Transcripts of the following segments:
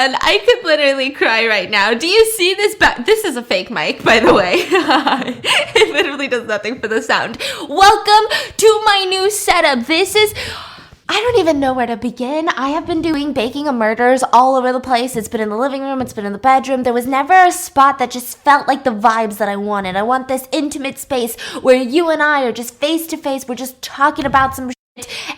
everyone. I could literally cry right now. Do you see this? This is a fake mic, by the way. It literally does nothing for the sound. Welcome to my new setup. I don't even know where to begin. I have been doing Baking a Murders all over the place. It's been in the living room. It's been in the bedroom. There was never a spot that just felt like the vibes that I wanted. I want this intimate space where you and I are just face to face. We're just talking about some shit.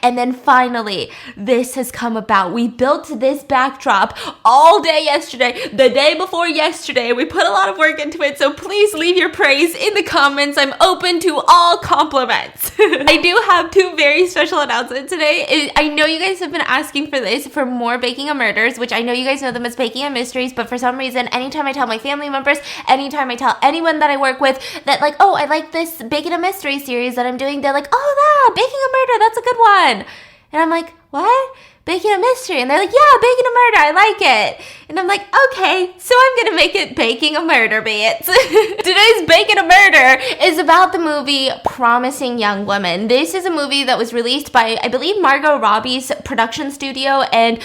And then finally, this has come about. We built this backdrop all day yesterday, the day before yesterday. We put a lot of work into it, so please leave your praise in the comments. I'm open to all compliments. I do have two very special announcements today. I know you guys have been asking for this, for more Baking a Murders, which I know you guys know them as Baking a Mysteries, but for some reason, anytime I tell my family members, anytime I tell anyone that I work with that like, oh, I like this Baking a Mystery series that I'm doing, they're like, oh, yeah, Baking a Murder, that's a good one. And I'm like, what? Baking a Mystery? And they're like, yeah, Baking a Murder, I like it. And I'm like, okay, so I'm gonna make it Baking a Murder, bitch. Today's Baking a Murder is about the movie Promising Young Woman. This is a movie that was released by, I believe, Margot Robbie's production studio, and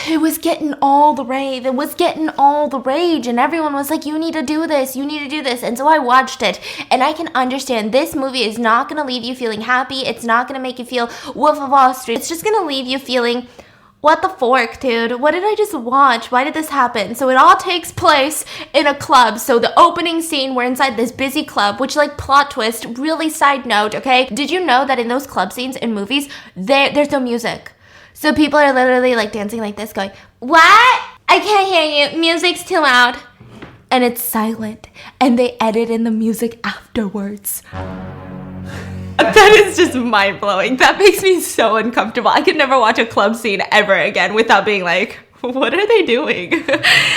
it was getting all the rave. It was getting all the rage, and everyone was like, you need to do this, you need to do this. And so I watched it, and I can understand this movie is not going to leave you feeling happy. It's not going to make you feel Wolf of Wall Street. It's just going to leave you feeling, what the fork, dude? What did I just watch? Why did this happen? So it all takes place in a club. So the opening scene, we're inside this busy club, which, like, plot twist, really side note, okay? Did you know that in those club scenes in movies, there's no music? So people are literally like dancing like this, going, what? I can't hear you. Music's too loud. And it's silent. And they edit in the music afterwards. That is just mind-blowing. That makes me so uncomfortable. I could never watch a club scene ever again without being like, what are they doing?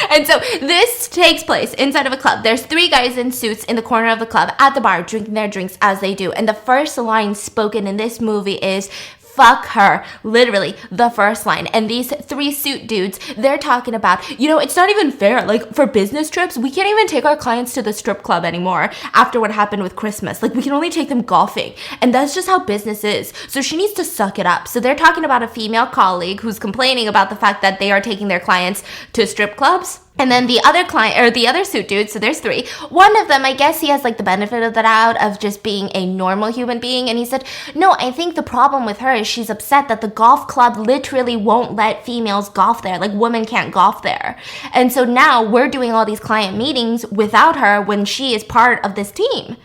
And so this takes place inside of a club. There's three guys in suits in the corner of the club at the bar drinking their drinks as they do. And the first line spoken in this movie is, fuck her. Literally, the first line. And these three suit dudes, they're talking about, you know, it's not even fair. Like, for business trips, we can't even take our clients to the strip club anymore after what happened with Christmas. Like, we can only take them golfing. And that's just how business is. So she needs to suck it up. So they're talking about a female colleague who's complaining about the fact that they are taking their clients to strip clubs. And then the other client, or the other suit dude, so there's three. One of them, I guess he has like the benefit of the doubt of just being a normal human being. And he said, no, I think the problem with her is she's upset that the golf club literally won't let females golf there. Like, women can't golf there. And so now we're doing all these client meetings without her when she is part of this team.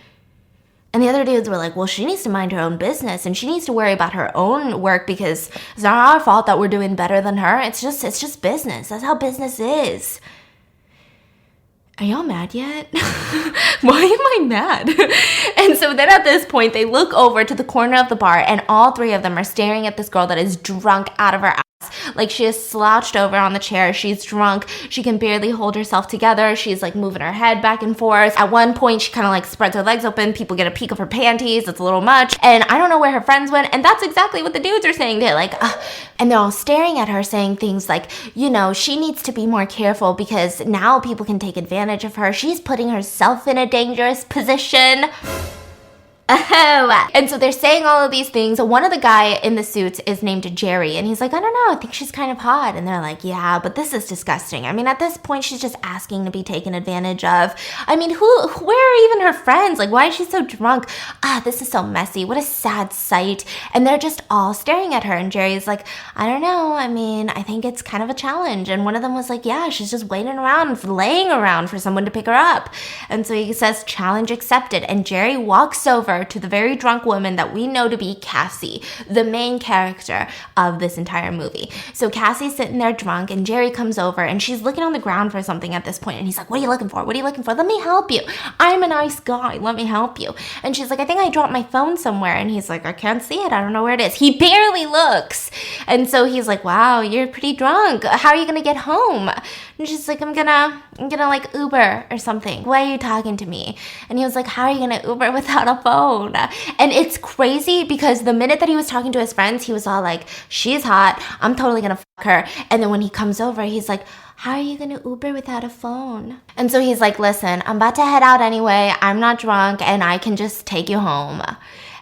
And the other dudes were like, well, she needs to mind her own business and she needs to worry about her own work because it's not our fault that we're doing better than her. It's just business. That's how business is. Are y'all mad yet? Why am I mad? And so then at this point, they look over to the corner of the bar and all three of them are staring at this girl that is drunk out of her ass. Like, she is slouched over on the chair. She's drunk. She can barely hold herself together. She's like moving her head back and forth. At one point, she kind of like spreads her legs open. People get a peek of her panties. It's a little much. And I don't know where her friends went. And that's exactly what the dudes are saying. They're like, ugh. And they're all staring at her saying things like, you know, she needs to be more careful because now people can take advantage of her. She's putting herself in a dangerous position. Oh. And so they're saying all of these things. One of the guy in the suits is named Jerry, and he's like, I don't know, I think she's kind of hot. And they're like, yeah, but this is disgusting. I mean, at this point, she's just asking to be taken advantage of. I mean, where are even her friends? Like, why is she so drunk? This is so messy. What a sad sight. And they're just all staring at her, and Jerry's like, I don't know. I mean, I think it's kind of a challenge. And one of them was like, yeah, she's just waiting around, laying around for someone to pick her up. And so he says, challenge accepted. And Jerry walks over to the very drunk woman that we know to be Cassie, the main character of this entire movie. So Cassie's sitting there drunk, and Jerry comes over, and she's looking on the ground for something at this point, and he's like, what are you looking for? What are you looking for? Let me help you. I'm a nice guy. Let me help you. And she's like, I think I dropped my phone somewhere. And he's like, I can't see it. I don't know where it is. He barely looks. And so he's like, wow, you're pretty drunk. How are you going to get home? And she's like, I'm gonna like Uber or something. Why are you talking to me? And he was like, how are you gonna Uber without a phone? And it's crazy because the minute that he was talking to his friends, he was all like, she's hot. I'm totally gonna fuck her. And then when he comes over, he's like, how are you gonna Uber without a phone? And so he's like, listen, I'm about to head out anyway. I'm not drunk and I can just take you home.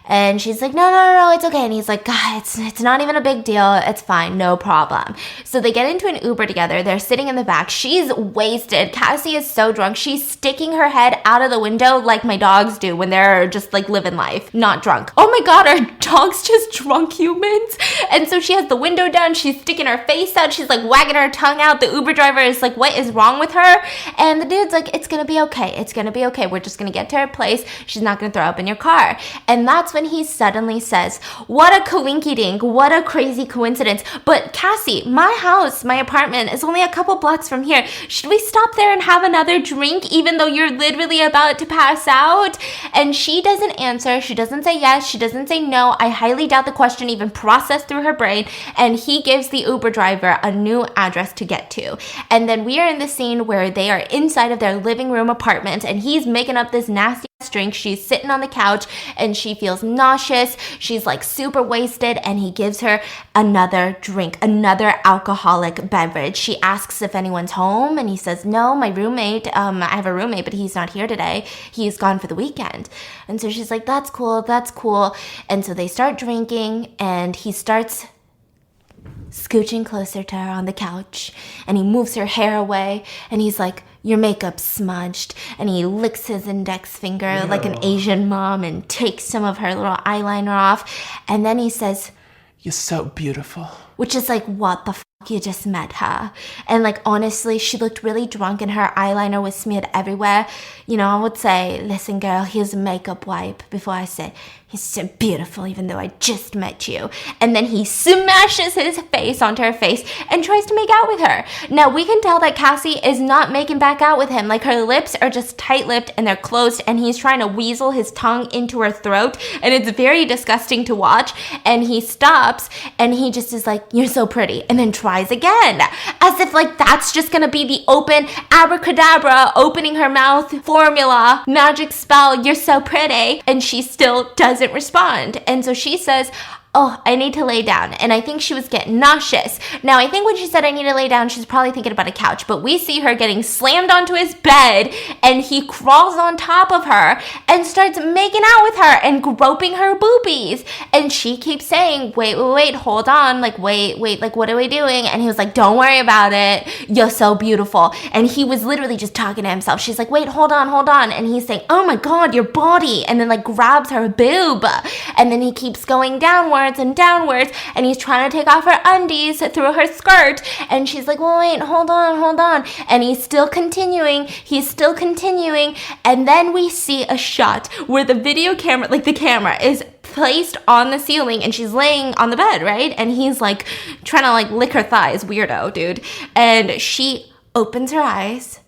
And she's like, no, it's okay. And he's like, God, it's not even a big deal. It's fine. No problem. So they get into an Uber together. They're sitting in the back. She's wasted. Cassie is so drunk. She's sticking her head out of the window like my dogs do when they're just like living life, not drunk. Oh my God, are dogs just drunk humans? And so she has the window down. She's sticking her face out. She's like wagging her tongue out. The Uber driver is like, what is wrong with her? And the dude's like, it's going to be okay. It's going to be okay. We're just going to get to her place. She's not going to throw up in your car. And that's when he suddenly says, what a coinky-dink, what a crazy coincidence. But Cassie, my house, my apartment is only a couple blocks from here. Should we stop there and have another drink even though you're literally about to pass out? And she doesn't answer. She doesn't say yes. She doesn't say no. I highly doubt the question even processed through her brain. And he gives the Uber driver a new address to get to. And then we are in the scene where they are inside of their living room apartment and he's making up this nasty drink. She's sitting on the couch and she feels nauseous. She's like super wasted and he gives her another drink, another alcoholic beverage. She asks if anyone's home and he says, no, my roommate, I have a roommate, but he's not here today. He's gone for the weekend. And so she's like, that's cool. And so they start drinking and he starts scooching closer to her on the couch and he moves her hair away and he's like, your makeup's smudged, and he licks his index finger like an Asian mom and takes some of her little eyeliner off, and then he says, you're so beautiful. Which is like, what the fuck, you just met her. And like, honestly, she looked really drunk and her eyeliner was smeared everywhere. You know, I would say, listen girl, here's a makeup wipe before I say, he's so beautiful even though I just met you. And then he smashes his face onto her face and tries to make out with her. Now we can tell that Cassie is not making back out with him. Like her lips are just tight-lipped and they're closed and he's trying to weasel his tongue into her throat and it's very disgusting to watch. And he stops and he just is like, you're so pretty, and then tries again. As if like that's just gonna be the open abracadabra, opening her mouth formula, magic spell, you're so pretty. And she still doesn't respond. And so she says, oh, I need to lay down. And I think she was getting nauseous. Now, I think when she said I need to lay down, she's probably thinking about a couch. But we see her getting slammed onto his bed and he crawls on top of her and starts making out with her and groping her boobies. And she keeps saying, wait, hold on. Like, wait, like, what are we doing? And he was like, don't worry about it. You're so beautiful. And he was literally just talking to himself. She's like, wait, hold on. And he's saying, oh my God, your body. And then like grabs her boob. And then he keeps going downwards and he's trying to take off her undies through her skirt and she's like, well, wait, hold on, and he's still continuing and then we see a shot where the video camera, like the camera is placed on the ceiling and she's laying on the bed, right? And he's like trying to like lick her thighs, weirdo dude, and she opens her eyes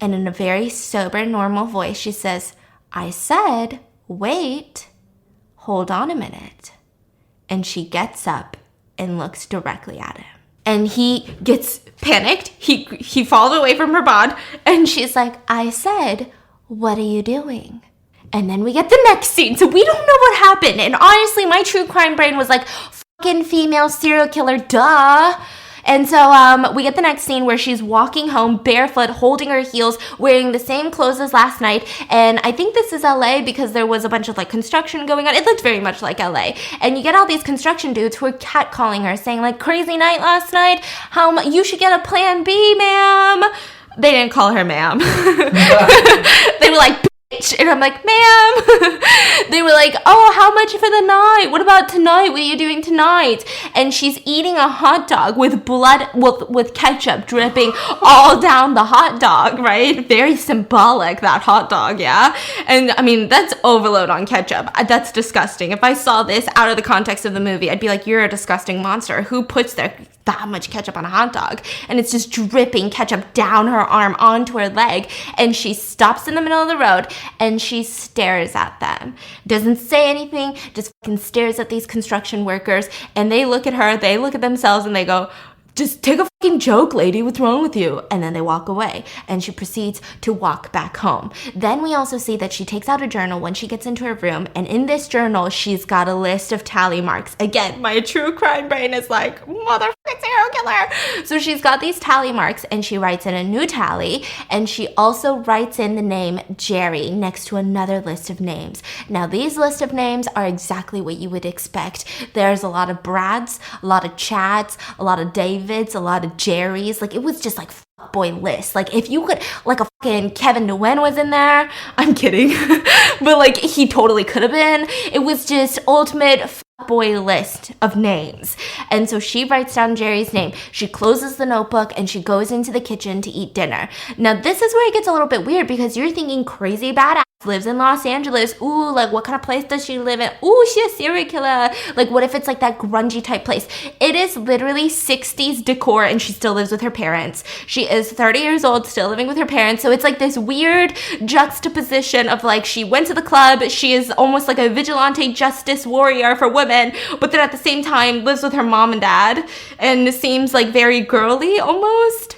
and in a very sober, normal voice she says, I said, wait, hold on a minute. And she gets up and looks directly at him. And he gets panicked. He falls away from her bod. And she's like, I said, what are you doing? And then we get the next scene. So we don't know what happened. And honestly, my true crime brain was like, fucking female serial killer, duh. And so we get the next scene where she's walking home barefoot, holding her heels, wearing the same clothes as last night. And I think this is LA because there was a bunch of like construction going on. It looked very much like LA. And you get all these construction dudes who are catcalling her, saying like, crazy night last night. You should get a plan B, ma'am. They didn't call her ma'am. They were like, and I'm like, ma'am. They were like, oh, how much for the night? What about tonight? What are you doing tonight? And she's eating a hot dog with blood, with ketchup dripping all down the hot dog, right? Very symbolic, that hot dog, yeah? And I mean, that's overload on ketchup. That's disgusting. If I saw this out of the context of the movie, I'd be like, you're a disgusting monster. Who puts that much ketchup on a hot dog? And it's just dripping ketchup down her arm onto her leg. And she stops in the middle of the road and she stares at them. Doesn't say anything, just fucking stares at these construction workers. And they look at her, they look at themselves, and they go, just take a joke, lady, what's wrong with you? And then they walk away, and she proceeds to walk back home. Then we also see that she takes out a journal when she gets into her room, and in this journal she's got a list of tally marks. Again, my true crime brain is like, motherfucking serial killer. So she's got these tally marks, and she writes in a new tally, and she also writes in the name Jerry next to another list of names. Now these list of names are exactly what you would expect. There's a lot of Brads, a lot of Chads, a lot of Davids, a lot of Jerry's. Like, it was just like boy list. Like, if you could, like, a fucking Kevin Nguyen was in there. I'm kidding. But like, he totally could have been. It was just ultimate boy list of names. And so she writes down Jerry's name. She closes the notebook and she goes into the kitchen to eat dinner. Now this is where it gets a little bit weird, because you're thinking crazy badass lives in Los Angeles. Ooh, like, what kind of place does she live in? Ooh, she's a serial killer. Like, what if it's like that grungy type place? It is literally 60s decor, and she still lives with her parents. She is 30 years old, still living with her parents. So it's like this weird juxtaposition of like, she went to the club, she is almost like a vigilante justice warrior for women, but then at the same time lives with her mom and dad, and seems like very girly almost.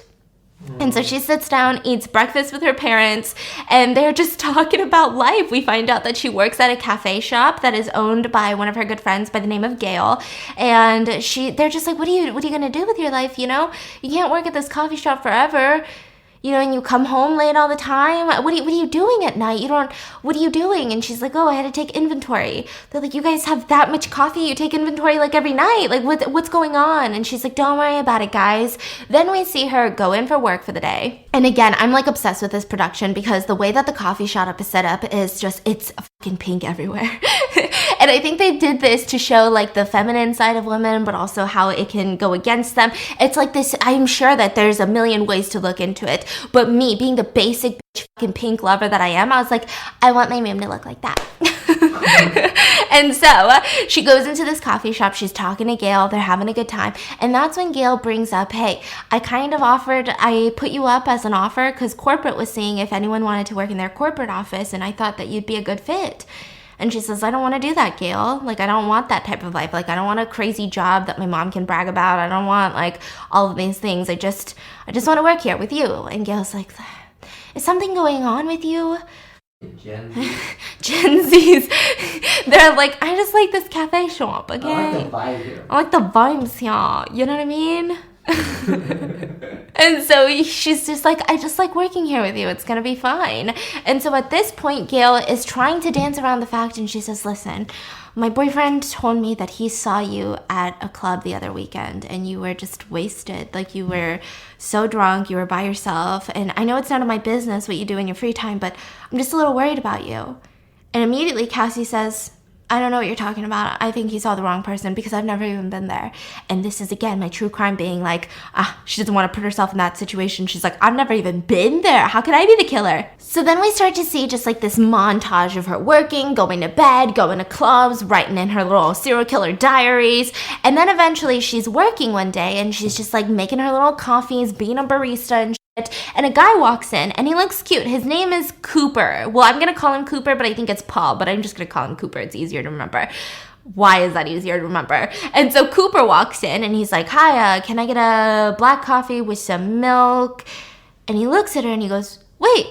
And so she sits down, eats breakfast with her parents, and they're just talking about life. We find out that she works at a cafe shop that is owned by one of her good friends by the name of Gail. And they're just like, what are you gonna do with your life? You know, you can't work at this coffee shop forever. You know, and you come home late all the time. What are you doing at night? What are you doing? And she's like, oh, I had to take inventory. They're like, you guys have that much coffee? You take inventory like every night? Like, what's going on? And she's like, don't worry about it, guys. Then we see her go in for work for the day. And again, I'm like obsessed with this production, because the way that the coffee shop is set up is just, it's fucking pink everywhere. And I think they did this to show like the feminine side of women, but also how it can go against them. It's like this, I'm sure that there's a million ways to look into it. But me, being the basic bitch fucking pink lover that I am, I was like, I want my room to look like that. And so she goes into this coffee shop. She's talking to Gail. They're having a good time. And that's when Gail brings up, hey, I put you up as an offer because corporate was seeing if anyone wanted to work in their corporate office, and I thought that you'd be a good fit. And she says, I don't want to do that, Gail. Like, I don't want that type of life. Like, I don't want a crazy job that my mom can brag about. I don't want, like, all of these things. I just want to work here with you. And Gail's like, is something going on with you? Gen Z's. They're like, I just like this cafe shop, okay? I like the vibe here. I like the vibes here. You know what I mean? And so she's just like, I just like working here with you. It's gonna be fine. And so at this point, Gail is trying to dance around the fact, and she says, listen, my boyfriend told me that he saw you at a club the other weekend, and you were just wasted. Like, you were so drunk, you were by yourself, and I know it's none of my business what you do in your free time, but I'm just a little worried about you. And immediately Cassie says, I don't know what you're talking about. I think you saw the wrong person, because I've never even been there. And this is, again, my true crime being like, she doesn't want to put herself in that situation. She's like, I've never even been there. How could I be the killer? So then we start to see just like this montage of her working, going to bed, going to clubs, writing in her little serial killer diaries. And then eventually she's working one day, and she's just like making her little coffees, being a barista and and a guy walks in, and he looks cute. His name is Cooper. Well, I'm going to call him Cooper, but I think it's Paul, but I'm just going to call him Cooper. It's easier to remember. Why is that easier to remember? And so Cooper walks in, and he's like, hi, can I get a black coffee with some milk? And he looks at her, and he goes, wait,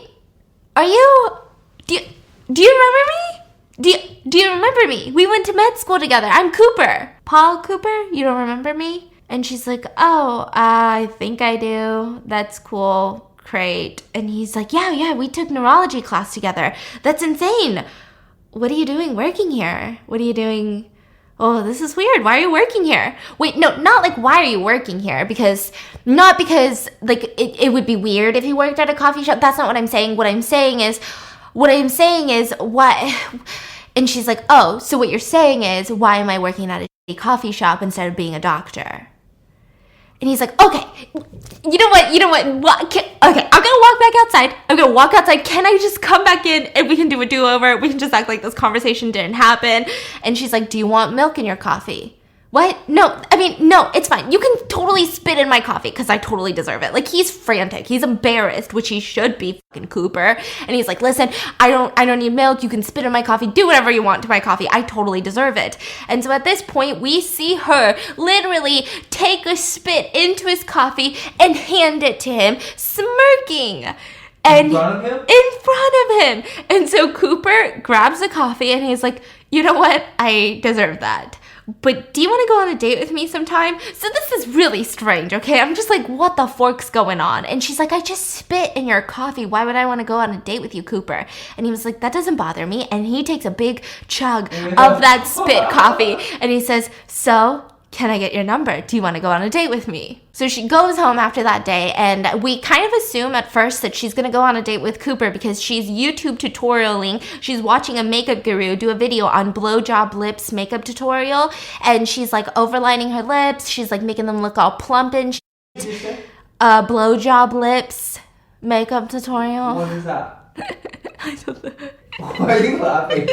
do you remember me? Do you remember me? We went to med school together. I'm Cooper. Paul Cooper? You don't remember me? And she's like, oh, I think I do. That's cool. Great. And he's like, yeah, we took neurology class together. That's insane. What are you doing working here? What are you doing? Oh, this is weird. Why are you working here? Wait, no, not like why are you working here? Not because like it would be weird if you worked at a coffee shop. That's not what I'm saying. What I'm saying is what? And she's like, oh, so what you're saying is, why am I working at a coffee shop instead of being a doctor? And he's like, okay, you know what, okay, I'm going to walk outside. Can I just come back in and we can do a do-over? We can just act like this conversation didn't happen. And she's like, do you want milk in your coffee? What? No, I mean, no, it's fine. You can totally spit in my coffee because I totally deserve it. Like, he's frantic. He's embarrassed, which he should be, fucking Cooper. And he's like, listen, I don't need milk. You can spit in my coffee. Do whatever you want to my coffee. I totally deserve it. And so at this point, we see her literally take a spit into his coffee and hand it to him, smirking. And in front of him? In front of him. And so Cooper grabs the coffee and he's like, you know what? I deserve that. But do you want to go on a date with me sometime? So this is really strange, okay? I'm just like, what the fork's going on? And she's like, I just spit in your coffee. Why would I want to go on a date with you, Cooper? And he was like, that doesn't bother me. And he takes a big chug of that spit coffee. And he says, so, can I get your number? Do you want to go on a date with me? So she goes home after that day, and we kind of assume at first that she's going to go on a date with Cooper because she's YouTube tutorialing. She's watching a makeup guru do a video on blowjob lips makeup tutorial, and she's like overlining her lips. She's like making them look all plump and shit. Blowjob lips makeup tutorial. What is that? I don't know. Why are you laughing?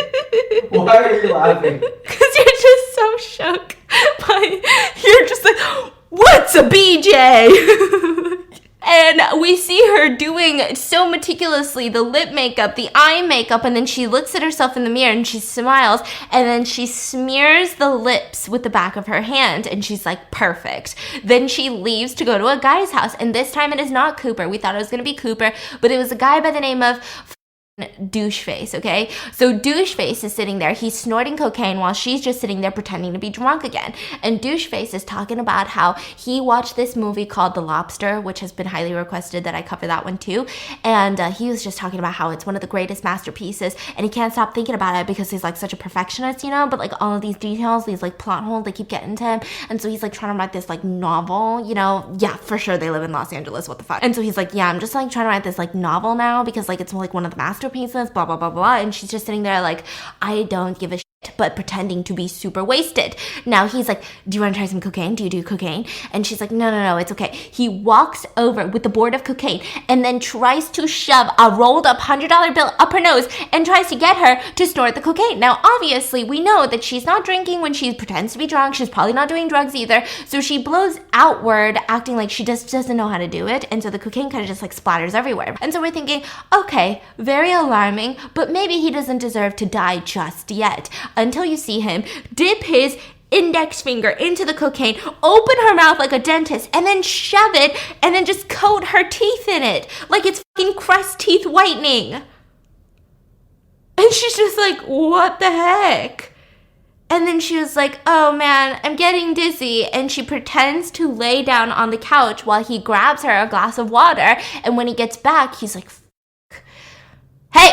Why are you laughing? Because you're just so shook by, you're just like, what's a BJ? And we see her doing so meticulously the lip makeup, the eye makeup, and then she looks at herself in the mirror and she smiles, and then she smears the lips with the back of her hand, and she's like, perfect. Then she leaves to go to a guy's house, and this time it is not Cooper. We thought it was going to be Cooper, but it was a guy by the name of Doucheface, okay? So Doucheface is sitting there, he's snorting cocaine while she's just sitting there pretending to be drunk again. And Doucheface is talking about how he watched this movie called The Lobster, which has been highly requested that I cover that one too. And he was just talking about how it's one of the greatest masterpieces, and he can't stop thinking about it because he's like such a perfectionist, you know? But like all of these details, these like plot holes, they keep getting to him. And so he's like trying to write this like novel, you know? Yeah, for sure they live in Los Angeles, what the fuck? And so he's like, yeah, I'm just like trying to write this like novel now because like it's like one of the masterpieces, blah blah blah blah. And she's just sitting there like, I don't give a shit, but pretending to be super wasted. Now he's like, do you want to try some cocaine? Do you do cocaine? And she's like, no, it's okay. He walks over with the board of cocaine and then tries to shove a rolled up $100 bill up her nose and tries to get her to snort the cocaine. Now obviously we know that she's not drinking when she pretends to be drunk. She's probably not doing drugs either. So she blows outward, acting like she just doesn't know how to do it. And so the cocaine kind of just like splatters everywhere. And so we're thinking, okay, very alarming, but maybe he doesn't deserve to die just yet. Until you see him dip his index finger into the cocaine, open her mouth like a dentist, and then shove it, and then just coat her teeth in it like it's fucking Crest teeth whitening. And she's just like, what the heck? And then she was like, oh man, I'm getting dizzy. And she pretends to lay down on the couch while he grabs her a glass of water. And when he gets back, he's like, hey!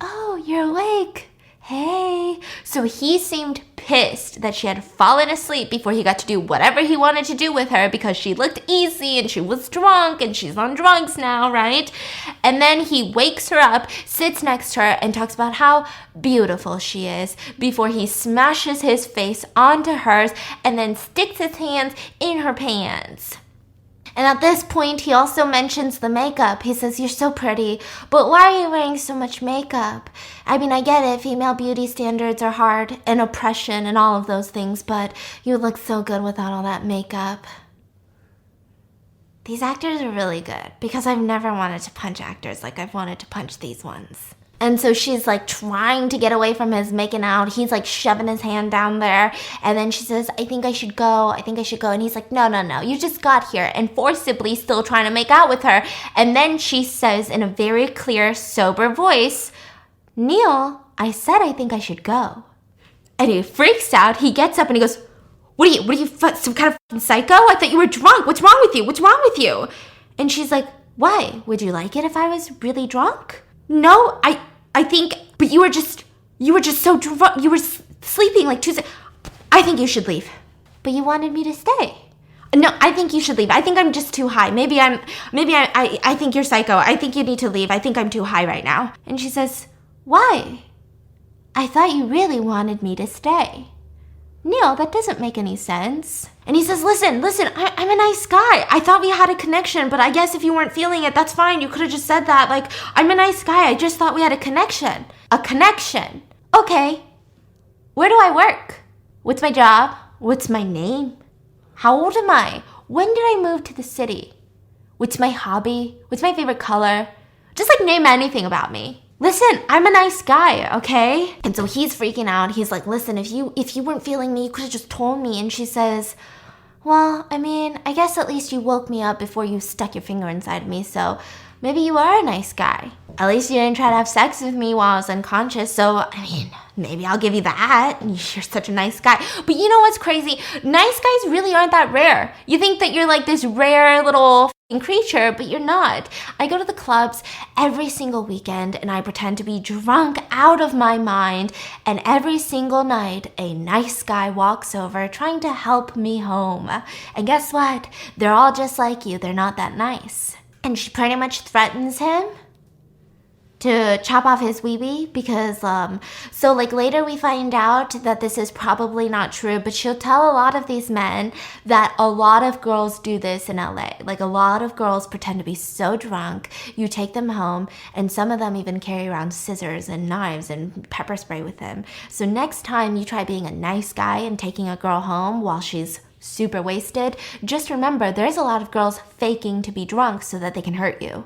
Oh, you're awake. Hey. So he seemed pissed that she had fallen asleep before he got to do whatever he wanted to do with her because she looked easy and she was drunk and she's on drugs now, right? And then he wakes her up, sits next to her, and talks about how beautiful she is before he smashes his face onto hers and then sticks his hands in her pants. And at this point, he also mentions the makeup. He says, you're so pretty, but why are you wearing so much makeup? I mean, I get it. Female beauty standards are hard and oppression and all of those things, but you look so good without all that makeup. These actors are really good because I've never wanted to punch actors like I've wanted to punch these ones. And so she's like trying to get away from his making out. He's like shoving his hand down there. And then she says, I think I should go. And he's like, no. You just got here. And forcibly still trying to make out with her. And then she says in a very clear, sober voice, Neil, I said I think I should go. And he freaks out. He gets up and he goes, what are you, some kind of psycho? I thought you were drunk. What's wrong with you? And she's like, why? Would you like it if I was really drunk? No, I think, but you were just so drunk. You were sleeping like Tuesday. I think you should leave. But you wanted me to stay. No, I think you should leave. I think I'm just too high. Maybe I think you're psycho. I think you need to leave. I think I'm too high right now. And she says, why? I thought you really wanted me to stay. Neil, that doesn't make any sense. And he says, listen, I'm a nice guy. I thought we had a connection, but I guess if you weren't feeling it, that's fine. You could have just said that. Like, I'm a nice guy. I just thought we had a connection. A connection. Okay. Where do I work? What's my job? What's my name? How old am I? When did I move to the city? What's my hobby? What's my favorite color? Just like name anything about me. Listen, I'm a nice guy, okay? And so he's freaking out. He's like, listen, if you weren't feeling me, you could have just told me. And she says, well, I mean, I guess at least you woke me up before you stuck your finger inside me, so maybe you are a nice guy. At least you didn't try to have sex with me while I was unconscious, so, I mean, maybe I'll give you that. You're such a nice guy. But you know what's crazy? Nice guys really aren't that rare. You think that you're like this rare little creature, but you're not. I go to the clubs every single weekend and I pretend to be drunk out of my mind, and every single night a nice guy walks over trying to help me home. And guess what? They're all just like you. They're not that nice. And she pretty much threatens him to chop off his weebie because, so like later we find out that this is probably not true, but she'll tell a lot of these men that a lot of girls do this in LA. Like a lot of girls pretend to be so drunk, you take them home, and some of them even carry around scissors and knives and pepper spray with them. So next time you try being a nice guy and taking a girl home while she's super wasted, just remember there's a lot of girls faking to be drunk so that they can hurt you.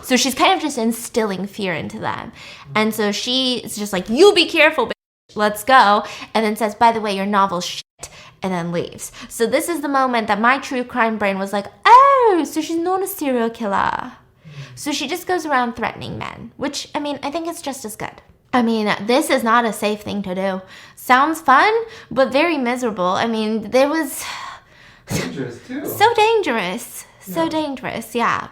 So she's kind of just instilling fear into them. And so she's just like, you be careful, bitch. Let's go. And then says, by the way, your novel's shit. And then leaves. So this is the moment that my true crime brain was like, oh, so she's not a serial killer. So she just goes around threatening men, which, I mean, I think it's just as good. I mean, this is not a safe thing to do. Sounds fun, but very miserable. I mean, there was... Dangerous, too. So dangerous. So dangerous, yeah.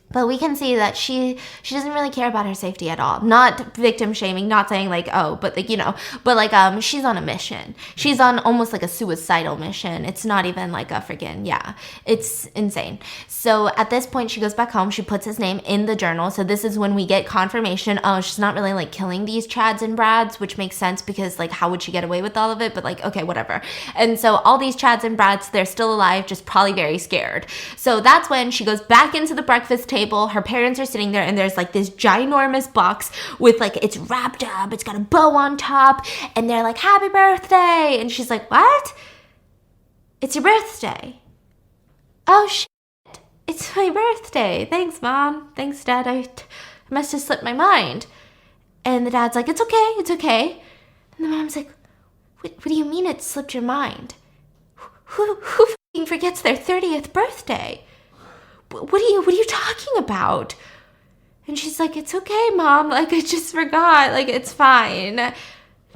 But we can see that she doesn't really care about her safety at all. Not victim shaming, not saying like, oh, but like, you know, but like, she's on a mission. She's on almost like a suicidal mission. It's not even like a freaking, yeah, it's insane. So at this point, she goes back home. She puts his name in the journal. So this is when we get confirmation. Oh, she's not really like killing these Chads and Brads, which makes sense because like, how would she get away with all of it? But like, okay, whatever. And so all these Chads and Brads, they're still alive, just probably very scared. So that's when she goes back into the breakfast table. Her parents are sitting there and there's like this ginormous box with like, it's wrapped up, it's got a bow on top, and they're like, happy birthday. And she's like, what? It's your birthday. Oh shit, it's my birthday. Thanks, Mom. Thanks, Dad. I must have slipped my mind. And the dad's like, it's okay. And the mom's like, what do you mean it slipped your mind? Who f***ing forgets their 30th birthday? What are you talking about? And she's like, it's okay, Mom. Like, I just forgot. Like, it's fine.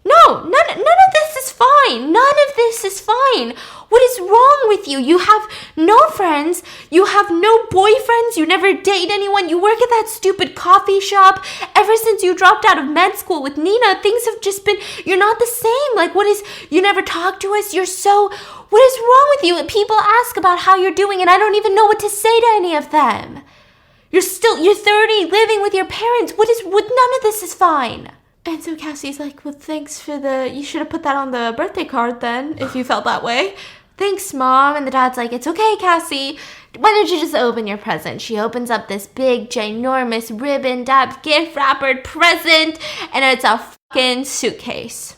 No, none of this is fine. None of this is fine. What is wrong with you? You have no friends. You have no boyfriends. You never date anyone. You work at that stupid coffee shop. Ever since you dropped out of med school with Nina, things have just been, you're not the same. Like, you never talk to us. What is wrong with you? People ask about how you're doing and I don't even know what to say to any of them. You're 30, living with your parents. None of this is fine. And so Cassie's like, well, thanks for you should have put that on the birthday card then, if you felt that way. Thanks, Mom. And the dad's like, it's okay, Cassie. Why don't you just open your present? She opens up this big, ginormous, ribbon-dabbed, gift-wrappered present, and it's a fucking suitcase.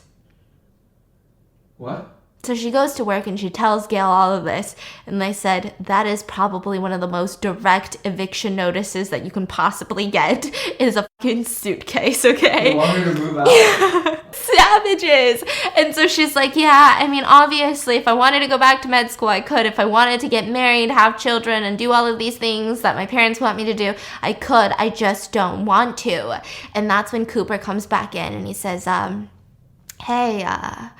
What? So she goes to work and she tells Gail all of this. And they said, that is probably one of the most direct eviction notices that you can possibly get is a fucking suitcase, okay? You want me to move out? Savages! And so she's like, yeah, I mean, obviously, if I wanted to go back to med school, I could. If I wanted to get married, have children, and do all of these things that my parents want me to do, I could. I just don't want to. And that's when Cooper comes back in and he says, hey,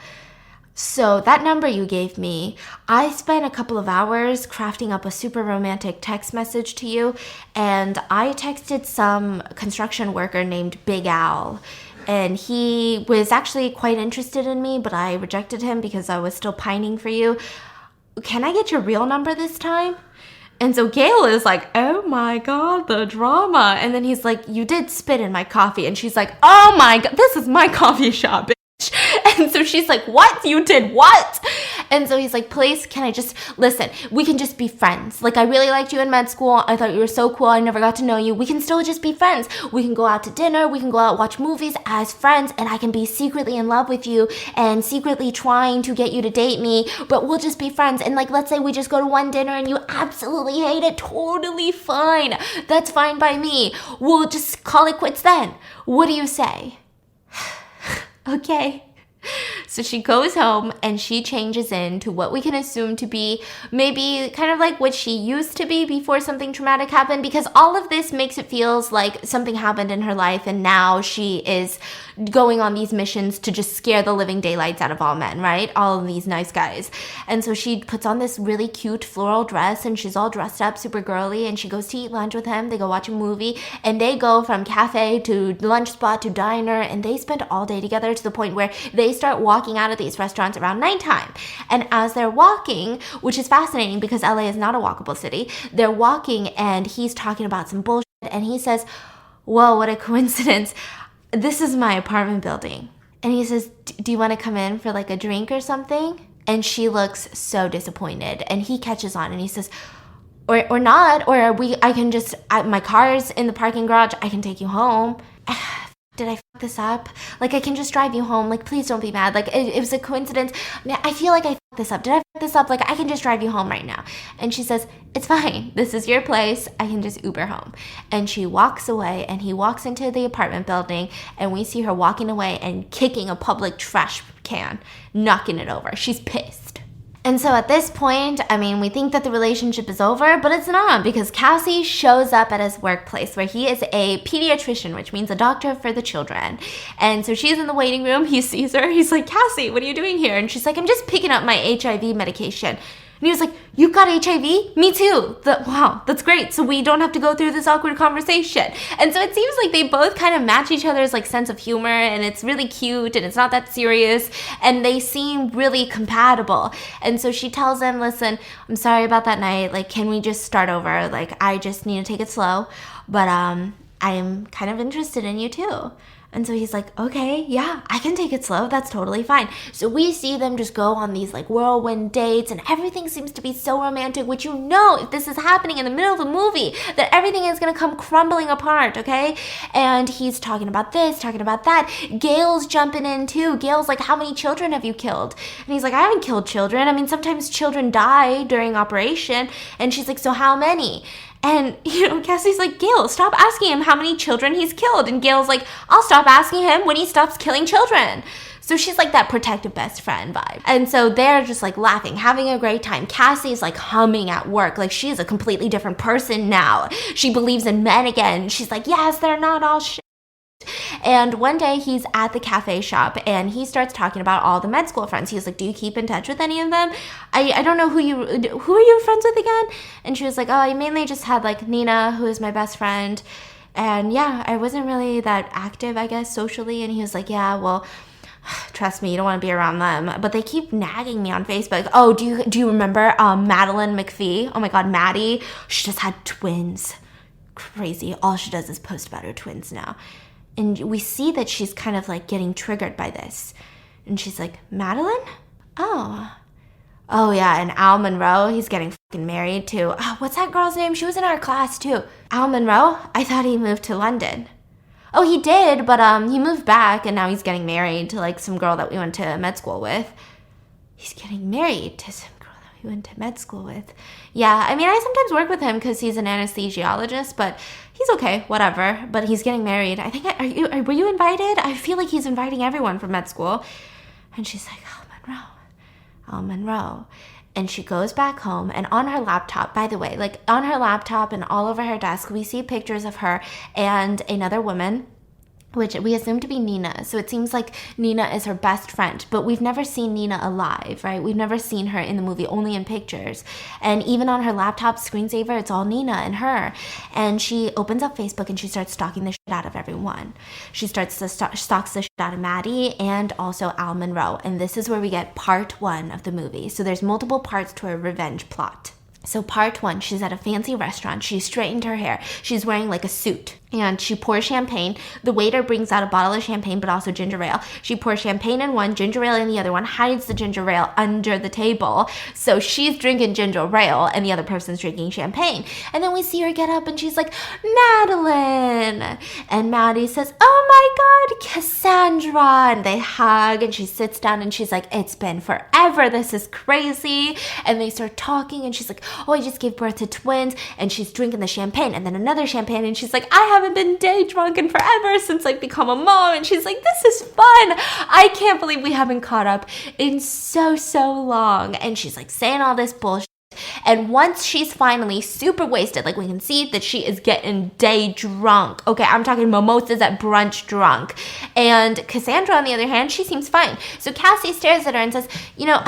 so that number you gave me, I spent a couple of hours crafting up a super romantic text message to you, and I texted some construction worker named Big Al, and he was actually quite interested in me, but I rejected him because I was still pining for you. Can I get your real number this time? And so Gail is like, oh my God, the drama. And then he's like, you did spit in my coffee. And she's like, oh my God, this is my coffee shop. And so she's like, what? You did what? And so he's like, please, can I just, listen, we can just be friends. Like, I really liked you in med school. I thought you were so cool. I never got to know you. We can still just be friends. We can go out to dinner. We can go out, watch movies as friends. And I can be secretly in love with you and secretly trying to get you to date me. But we'll just be friends. And like, let's say we just go to one dinner and you absolutely hate it. Totally fine. That's fine by me. We'll just call it quits then. What do you say? Okay. So she goes home and she changes into what we can assume to be maybe kind of like what she used to be before something traumatic happened, because all of this makes it feels like something happened in her life and now she is going on these missions to just scare the living daylights out of all men, right? All of these nice guys. And so she puts on this really cute floral dress and she's all dressed up super girly and she goes to eat lunch with him. They go watch a movie and they go from cafe to lunch spot to diner and they spend all day together to the point where they start walking out of these restaurants around nighttime. And as they're walking, which is fascinating because LA is not a walkable city, they're walking and he's talking about some bullshit and he says, whoa, what a coincidence. This is my apartment building. And he says, do you want to come in for like a drink or something? And she looks so disappointed and he catches on and he says, or not, or I can just, my car's in the parking garage. I can take you home. Did I fuck this up? Like, I can just drive you home. Like, please don't be mad. Like, it was a coincidence. I feel like I fucked this up. Did I fuck this up? Like, I can just drive you home right now. And she says, it's fine. This is your place. I can just Uber home. And she walks away, and he walks into the apartment building, and we see her walking away and kicking a public trash can, knocking it over. She's pissed. And so at this point, I mean, we think that the relationship is over, but it's not, because Cassie shows up at his workplace where he is a pediatrician, which means a doctor for the children. And so she's in the waiting room. He sees her. He's like, Cassie, what are you doing here? And she's like, I'm just picking up my HIV medication. And he was like, you got HIV? Me too. Wow, that's great. So we don't have to go through this awkward conversation. And so it seems like they both kind of match each other's like sense of humor, and it's really cute and it's not that serious, and they seem really compatible. And so she tells him, listen, I'm sorry about that night. Like, can we just start over? Like, I just need to take it slow, but I am kind of interested in you too. And so he's like, okay, yeah, I can take it slow. That's totally fine. So we see them just go on these like whirlwind dates and everything seems to be so romantic, which you know, if this is happening in the middle of a movie, that everything is going to come crumbling apart, okay? And he's talking about this, talking about that. Gail's jumping in too. Gail's like, how many children have you killed? And he's like, I haven't killed children. I mean, sometimes children die during operation. And she's like, so how many? And, you know, Cassie's like, Gail, stop asking him how many children he's killed. And Gail's like, I'll stop asking him when he stops killing children. So she's like that protective best friend vibe. And so they're just like laughing, having a great time. Cassie's like humming at work. Like, she's a completely different person now. She believes in men again. She's like, yes, they're not all shit. And one day he's at the cafe shop and he starts talking about all the med school friends. He's like, do you keep in touch with any of them? I don't know who are you friends with again? And she was like, oh, I mainly just had like Nina, who is my best friend. And yeah, I wasn't really that active, I guess, socially. And he was like, yeah, well, trust me, you don't want to be around them. But they keep nagging me on Facebook. Oh, do you remember Madeline McPhee? Oh my God, Maddie. She just had twins. Crazy. All she does is post about her twins now. And we see that she's kind of like getting triggered by this. And she's like, Madeline? Oh yeah, and Al Monroe, he's getting fucking married too. Oh, what's that girl's name? She was in our class too. Al Monroe? I thought he moved to London. Oh, he did, but he moved back and now he's getting married to like some girl that we went to med school with. He's getting married to some girl that we went to med school with. Yeah, I mean, I sometimes work with him because he's an anesthesiologist, but he's okay, whatever. But he's getting married. I think, were you invited? I feel like he's inviting everyone from med school. And she's like, Al Monroe. And she goes back home, and on her laptop, by the way, like on her laptop and all over her desk, we see pictures of her and another woman, which we assume to be Nina. So it seems like Nina is her best friend, but we've never seen Nina alive, right? We've never seen her in the movie, only in pictures. And even on her laptop screensaver, it's all Nina and her. And she opens up Facebook and she starts stalking the shit out of everyone. She starts to stalks the shit out of Maddie and also Al Monroe. And this is where we get part one of the movie. So there's multiple parts to a revenge plot. So part one, she's at a fancy restaurant. She's straightened her hair. She's wearing like a suit. And she pours champagne. The waiter brings out a bottle of champagne, but also ginger ale. She pours champagne in one, ginger ale in the other one, hides the ginger ale under the table. So she's drinking ginger ale and the other person's drinking champagne. And then we see her get up and she's like, Madeline. And Maddie says, oh my God, Cassandra. And they hug and she sits down and she's like, it's been forever. This is crazy. And they start talking and she's like, oh, I just gave birth to twins. And she's drinking the champagne and then another champagne. And she's like, I haven't been day drunk in forever since I've become a mom. And she's like, this is fun. I can't believe we haven't caught up in so long. And she's like saying all this bullshit. And once she's finally super wasted, like we can see that she is getting day drunk. Okay, I'm talking mimosas at brunch drunk. And Cassandra, on the other hand, she seems fine. So Cassie stares at her and says, you know,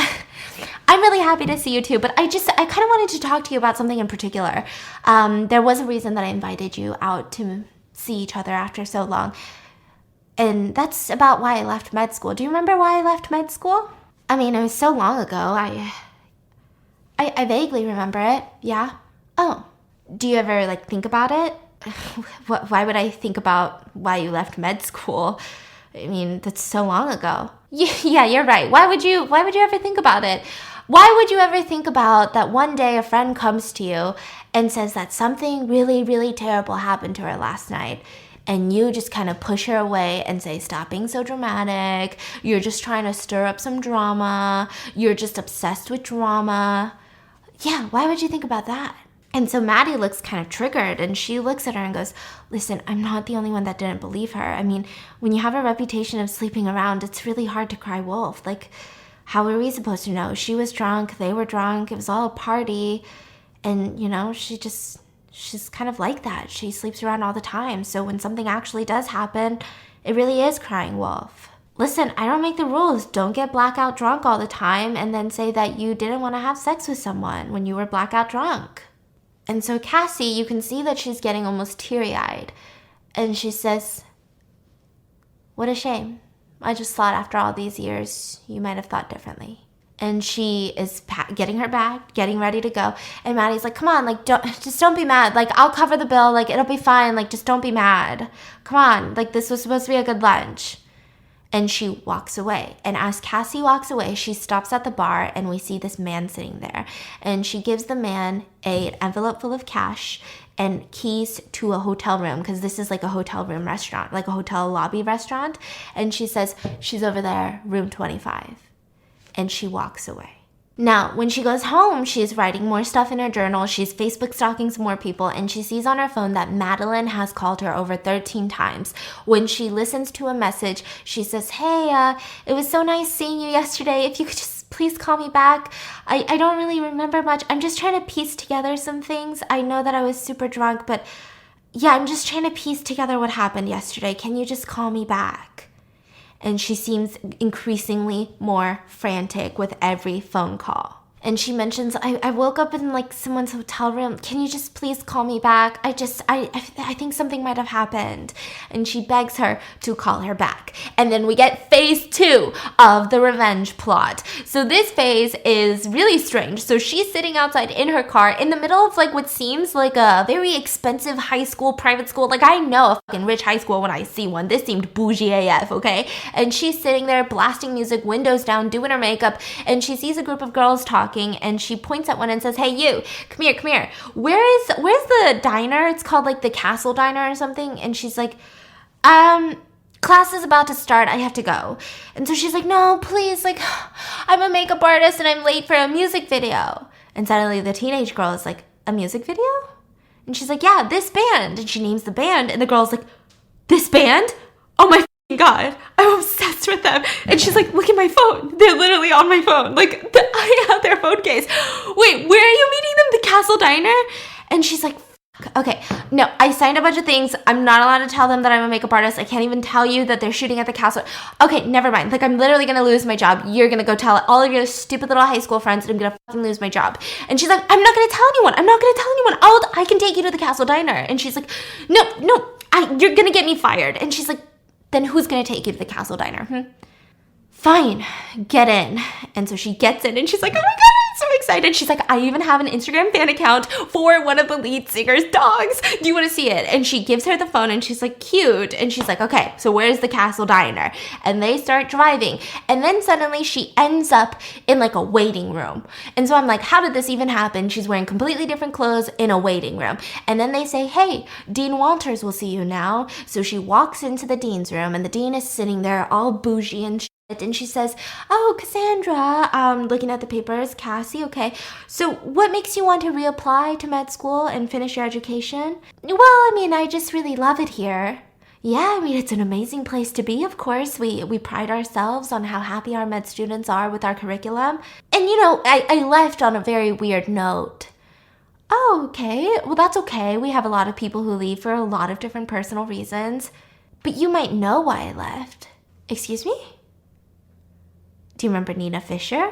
I'm really happy to see you too, but I kind of wanted to talk to you about something in particular. There was a reason that I invited you out to see each other after so long. And that's about why I left med school. Do you remember why I left med school? I mean, it was so long ago. I vaguely remember it. Yeah. Oh, do you ever like think about it? Why would I think about why you left med school? I mean, that's so long ago. Yeah, you're right. Why would you ever think about it? Why would you ever think about that one day a friend comes to you and says that something really, really terrible happened to her last night, and you just kind of push her away and say, stop being so dramatic. You're just trying to stir up some drama. You're just obsessed with drama. Yeah, why would you think about that? And so Maddie looks kind of triggered and she looks at her and goes, listen, I'm not the only one that didn't believe her. I mean, when you have a reputation of sleeping around, it's really hard to cry wolf. Like, how were we supposed to know? She was drunk, they were drunk, it was all a party. And, you know, she's kind of like that. She sleeps around all the time. So when something actually does happen, it really is crying wolf. Listen, I don't make the rules. Don't get blackout drunk all the time and then say that you didn't want to have sex with someone when you were blackout drunk. And so Cassie, you can see that she's getting almost teary-eyed. And she says, what a shame. I just thought after all these years, you might have thought differently. And she is getting her bag, getting ready to go. And Maddie's like, come on, like, don't be mad. Like, I'll cover the bill. Like, it'll be fine. Like, just don't be mad. Come on. Like, this was supposed to be a good lunch. And she walks away. And as Cassie walks away, she stops at the bar and we see this man sitting there. And she gives the man an envelope full of cash and keys to a hotel room, because this is like a hotel room restaurant, like a hotel lobby restaurant. And she says, she's over there, room 25. And she walks away. Now, when she goes home, she's writing more stuff in her journal. She's Facebook stalking some more people, and she sees on her phone that Madeline has called her over 13 times. When she listens to a message, she says, hey, it was so nice seeing you yesterday. If you could just please call me back. I don't really remember much. I'm just trying to piece together some things. I know that I was super drunk, but yeah, I'm just trying to piece together what happened yesterday. Can you just call me back? And she seems increasingly more frantic with every phone call. And she mentions, I woke up in like someone's hotel room. Can you just please call me back? I think something might have happened. And she begs her to call her back. And then we get phase 2 of the revenge plot. So this phase is really strange. So she's sitting outside in her car in the middle of like what seems like a very expensive high school, private school. Like, I know a fucking rich high school when I see one. This seemed bougie AF, okay? And she's sitting there blasting music, windows down, doing her makeup. And she sees a group of girls talking. And she points at one and says, hey, you, come here. Where's the diner? It's called like the Castle Diner or something. And she's like, class is about to start. I have to go. And so she's like, no, please. Like, I'm a makeup artist and I'm late for a music video. And suddenly the teenage girl is like, a music video? And she's like, yeah, this band. And she names the band. And the girl's like, this band? Oh my God, I'm obsessed with them. And she's like, look at my phone. They're literally on my phone. Like, I have their phone case. Wait, where are you meeting them? The Castle Diner? And she's like, okay, no, I signed a bunch of things. I'm not allowed to tell them that I'm a makeup artist. I can't even tell you that they're shooting at the castle. Okay, never mind. Like, I'm literally going to lose my job. You're going to go tell all of your stupid little high school friends and I'm going to fucking lose my job. And she's like, I'm not going to tell anyone. I can take you to the Castle Diner. And she's like, no, you're going to get me fired. And she's like, then who's going to take you to the Castle Diner? Fine, get in. And so she gets in and she's like, oh my God, So excited. She's like, I even have an Instagram fan account for one of the lead singer's dogs. Do you want to see it? And she gives her the phone and she's like, cute. And she's like, okay, so where's the Castle Diner? And they start driving. And then suddenly she ends up in like a waiting room. And so I'm like, how did this even happen? She's wearing completely different clothes in a waiting room. And then they say, hey, Dean Walters will see you now. So she walks into the dean's room and the dean is sitting there all bougie and shit. And she says, oh, Cassandra, looking at the papers, Cassie, okay. So what makes you want to reapply to med school and finish your education? Well, I mean, I just really love it here. Yeah, I mean, it's an amazing place to be, of course. We pride ourselves on how happy our med students are with our curriculum. And, you know, I left on a very weird note. Oh, okay. Well, that's okay. We have a lot of people who leave for a lot of different personal reasons. But you might know why I left. Excuse me? Do you remember Nina Fisher?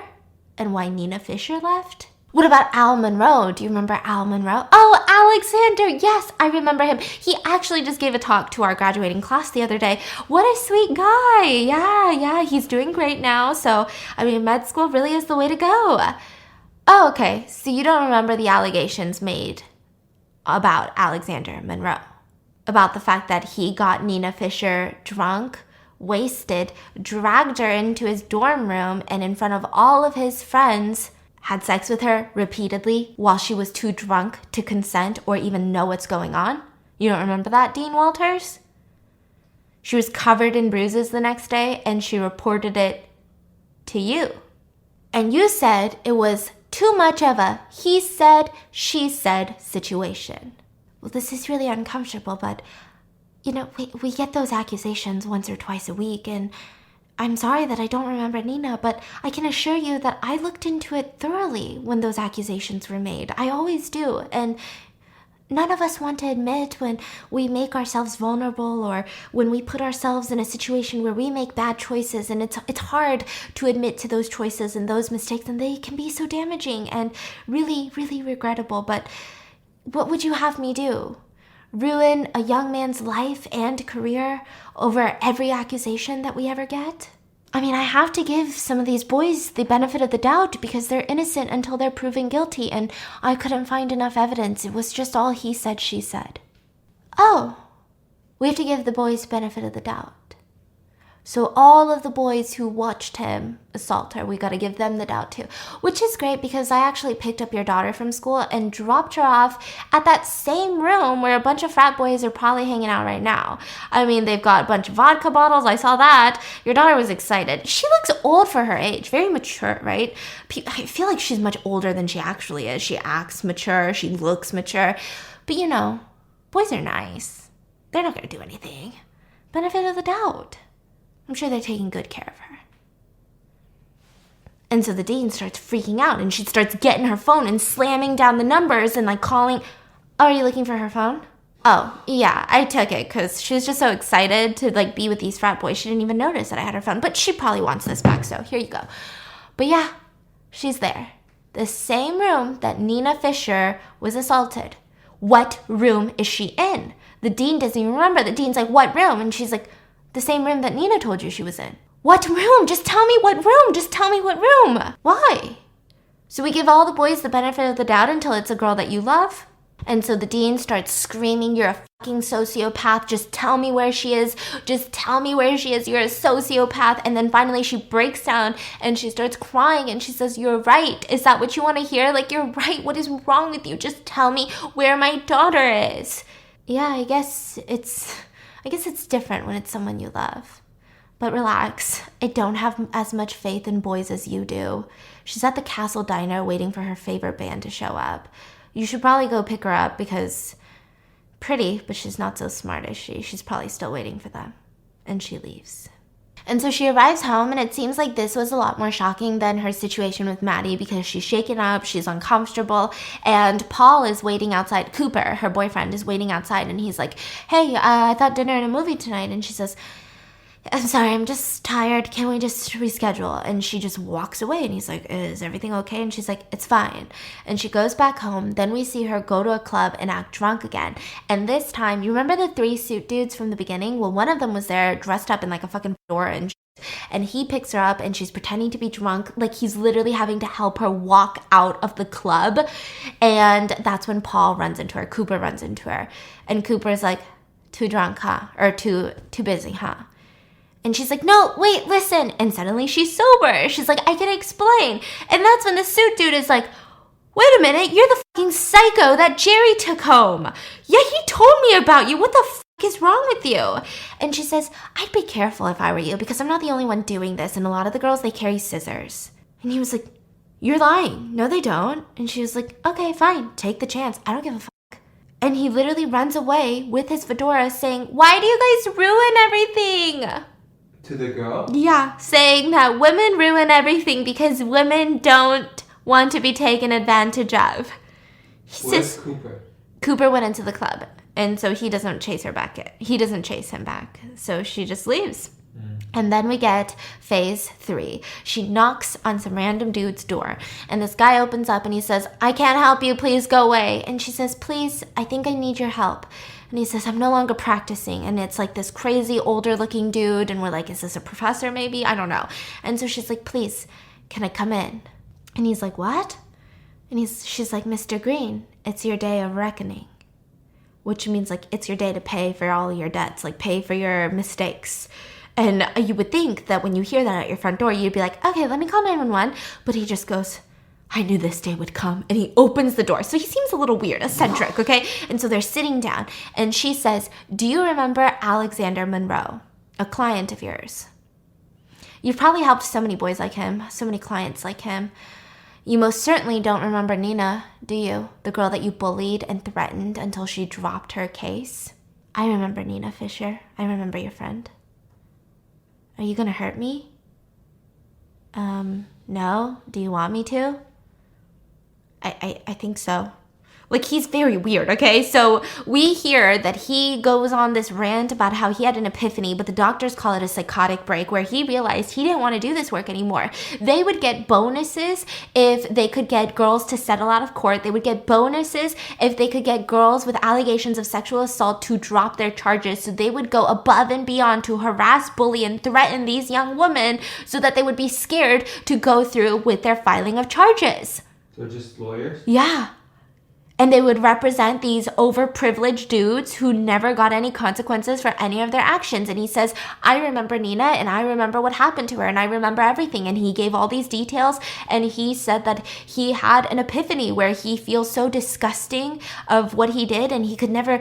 And why Nina Fisher left? What about Al Monroe? Do you remember Al Monroe? Oh, Alexander! Yes, I remember him. He actually just gave a talk to our graduating class the other day. What a sweet guy! Yeah, he's doing great now. So, I mean, med school really is the way to go. Oh, okay. So you don't remember the allegations made about Alexander Monroe? About the fact that he got Nina Fisher drunk, wasted, dragged her into his dorm room, and in front of all of his friends, had sex with her repeatedly while she was too drunk to consent or even know what's going on? You don't remember that, Dean Walters? She was covered in bruises the next day, and she reported it to you. And you said it was too much of a he said, she said situation. Well, this is really uncomfortable, but you know, we get those accusations once or twice a week, and I'm sorry that I don't remember Nina, but I can assure you that I looked into it thoroughly when those accusations were made. I always do, and none of us want to admit when we make ourselves vulnerable or when we put ourselves in a situation where we make bad choices, and it's hard to admit to those choices and those mistakes, and they can be so damaging and really, really regrettable. But what would you have me do? Ruin a young man's life and career over every accusation that we ever get? I mean, I have to give some of these boys the benefit of the doubt because they're innocent until they're proven guilty, and I couldn't find enough evidence. It was just all he said, she said. Oh, we have to give the boys the benefit of the doubt. So all of the boys who watched him assault her, we got to give them the doubt too. Which is great because I actually picked up your daughter from school and dropped her off at that same room where a bunch of frat boys are probably hanging out right now. I mean, they've got a bunch of vodka bottles. I saw that. Your daughter was excited. She looks old for her age. Very mature, right? I feel like she's much older than she actually is. She acts mature. She looks mature. But you know, boys are nice. They're not going to do anything. Benefit of the doubt. I'm sure they're taking good care of her. And so the dean starts freaking out, and she starts getting her phone and slamming down the numbers and like calling. Oh, are you looking for her phone? Oh, yeah, I took it because she was just so excited to like be with these frat boys. She didn't even notice that I had her phone, but she probably wants this back, so here you go. But yeah, she's there. The same room that Nina Fisher was assaulted. What room is she in? The dean doesn't even remember. The dean's like, what room? And she's like, the same room that Nina told you she was in. What room? Just tell me what room. Just tell me what room. Why? So we give all the boys the benefit of the doubt until it's a girl that you love? And so the dean starts screaming, you're a fucking sociopath. Just tell me where she is. Just tell me where she is. You're a sociopath. And then finally she breaks down and she starts crying and she says, you're right. Is that what you want to hear? Like, you're right. What is wrong with you? Just tell me where my daughter is. Yeah, I guess it's different when it's someone you love. But relax, I don't have as much faith in boys as you do. She's at the Castle Diner waiting for her favorite band to show up. You should probably go pick her up because pretty, but she's not so smart, is she? She's probably still waiting for them. And she leaves. And so she arrives home, and it seems like this was a lot more shocking than her situation with Maddie because she's shaken up, she's uncomfortable, and Paul is waiting outside. Cooper, her boyfriend, is waiting outside, and he's like, hey, I thought dinner and a movie tonight. And she says, I'm sorry, I'm just tired. Can we just reschedule? And she just walks away, and he's like, is everything okay? And she's like, it's fine. And she goes back home. Then we see her go to a club and act drunk again. And this time, you remember the 3 suit dudes from the beginning? Well, one of them was there dressed up in like a fucking fedora and shit. And he picks her up and she's pretending to be drunk. Like he's literally having to help her walk out of the club. And that's when Paul runs into her. Cooper runs into her. And Cooper's like, too drunk, huh? Or too busy, huh? And she's like, no, wait, listen. And suddenly she's sober. She's like, I can explain. And that's when the suit dude is like, wait a minute, you're the fucking psycho that Jerry took home. Yeah, he told me about you. What the fuck is wrong with you? And she says, I'd be careful if I were you because I'm not the only one doing this. And a lot of the girls, they carry scissors. And he was like, you're lying. No, they don't. And she was like, okay, fine. Take the chance. I don't give a fuck. And he literally runs away with his fedora saying, why do you guys ruin everything? To the girl? Yeah, saying that women ruin everything because women don't want to be taken advantage of. Where's Cooper? Cooper went into the club, and so he doesn't chase her back. He doesn't chase him back, so she just leaves. And then we get phase 3. She knocks on some random dude's door, and this guy opens up and he says, I can't help you, please go away. And she says, please, I think I need your help. And he says, I'm no longer practicing. And it's like this crazy older looking dude. And we're like, is this a professor maybe? I don't know. And so she's like, please, can I come in? And he's like, what? And she's like, Mr. Green, it's your day of reckoning. Which means like, it's your day to pay for all your debts, like pay for your mistakes. And you would think that when you hear that at your front door, you'd be like, okay, let me call 911. But he just goes, I knew this day would come. And he opens the door. So he seems a little weird, eccentric, okay? And so they're sitting down. And she says, do you remember Alexander Monroe, a client of yours? You've probably helped so many boys like him, so many clients like him. You most certainly don't remember Nina, do you? The girl that you bullied and threatened until she dropped her case? I remember Nina Fisher. I remember your friend. Are you gonna hurt me? No. Do you want me to? I think so. Like, he's very weird, okay? So we hear that he goes on this rant about how he had an epiphany, but the doctors call it a psychotic break, where he realized he didn't want to do this work anymore. They would get bonuses if they could get girls to settle out of court. They would get bonuses if they could get girls with allegations of sexual assault to drop their charges. So they would go above and beyond to harass, bully, and threaten these young women so that they would be scared to go through with their filing of charges. So just lawyers? Yeah. And they would represent these overprivileged dudes who never got any consequences for any of their actions. And he says, I remember Nina, and I remember what happened to her, and I remember everything. And he gave all these details, and he said that he had an epiphany where he feels so disgusting of what he did, and he could never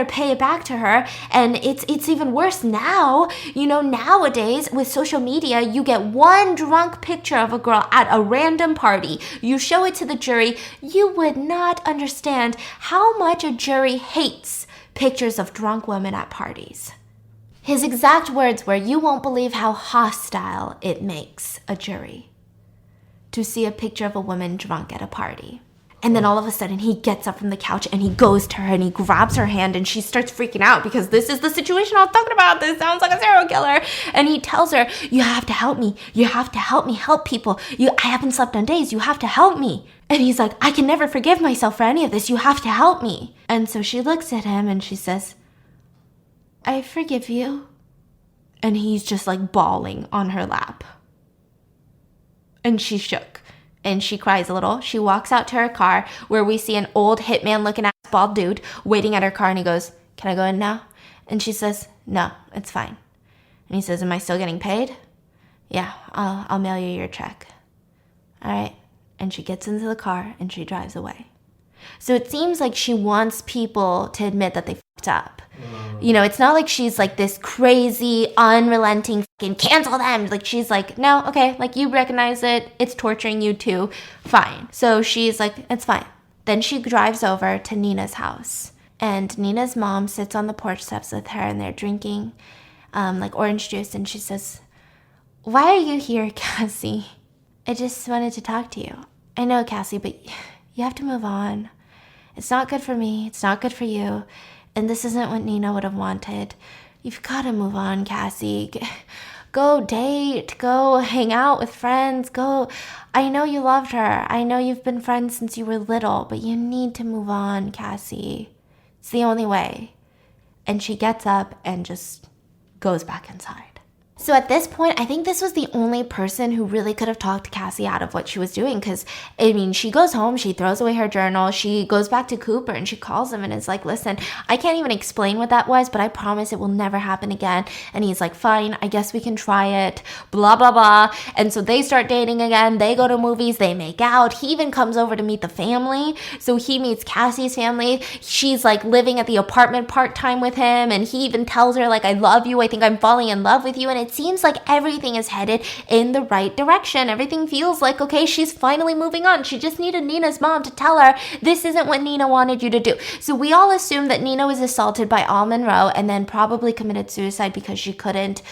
pay it back to her. And it's even worse now. You know, nowadays with social media, you get one drunk picture of a girl at a random party. You show it to the jury. You would not understand how much a jury hates pictures of drunk women at parties. His exact words were, you won't believe how hostile it makes a jury to see a picture of a woman drunk at a party. And then all of a sudden he gets up from the couch and he goes to her and he grabs her hand and she starts freaking out because this is the situation I was talking about. This sounds like a serial killer. And he tells her, you have to help me. You have to help me help people. I haven't slept on days. You have to help me. And he's like, I can never forgive myself for any of this. You have to help me. And so she looks at him and she says, I forgive you. And he's just like bawling on her lap. And she's shook. And she cries a little. She walks out to her car where we see an old hitman looking ass bald dude waiting at her car. And he goes, can I go in now? And she says, no, it's fine. And he says, am I still getting paid? Yeah, I'll mail you your check. All right. And she gets into the car and she drives away. So it seems like she wants people to admit that they fucked up. You know, it's not like she's like this crazy, unrelenting fucking cancel them. Like, she's like, no, okay, like, you recognize it. It's torturing you too. Fine. So she's like, it's fine. Then she drives over to Nina's house. And Nina's mom sits on the porch steps with her and they're drinking like orange juice. And she says, why are you here, Cassie? I just wanted to talk to you. I know, Cassie, but you have to move on. It's not good for me. It's not good for you. And this isn't what Nina would have wanted. You've got to move on, Cassie. Go date. Go hang out with friends. Go. I know you loved her. I know you've been friends since you were little, but you need to move on, Cassie. It's the only way. And she gets up and just goes back inside. So at this point, I think this was the only person who really could have talked Cassie out of what she was doing. Because, I mean, she goes home, she throws away her journal, she goes back to Cooper and she calls him and is like, listen, I can't even explain what that was, but I promise it will never happen again. And he's like, fine, I guess we can try it, blah, blah, blah. And so they start dating again. They go to movies, they make out. He even comes over to meet the family. So he meets Cassie's family. She's like living at the apartment part-time with him. And he even tells her like, I love you. I think I'm falling in love with you. And it seems like everything is headed in the right direction. Everything feels like, okay, she's finally moving on. She just needed Nina's mom to tell her this isn't what Nina wanted you to do. So we all assume that Nina was assaulted by Al Monroe and then probably committed suicide because she couldn't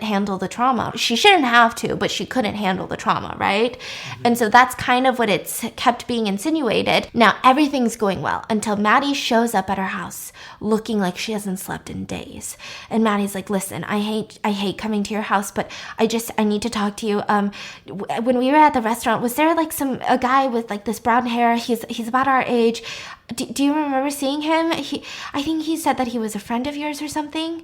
handle the trauma. She shouldn't have to, but she couldn't handle the trauma, right? And so that's kind of what it's kept being insinuated. Now, everything's going well until Maddie shows up at her house looking like she hasn't slept in days. And Maddie's like, listen, I hate coming to your house, but I need to talk to you. When we were at the restaurant, was there like a guy with like this brown hair? He's about our age. Do you remember seeing him? I think he said that he was a friend of yours or something.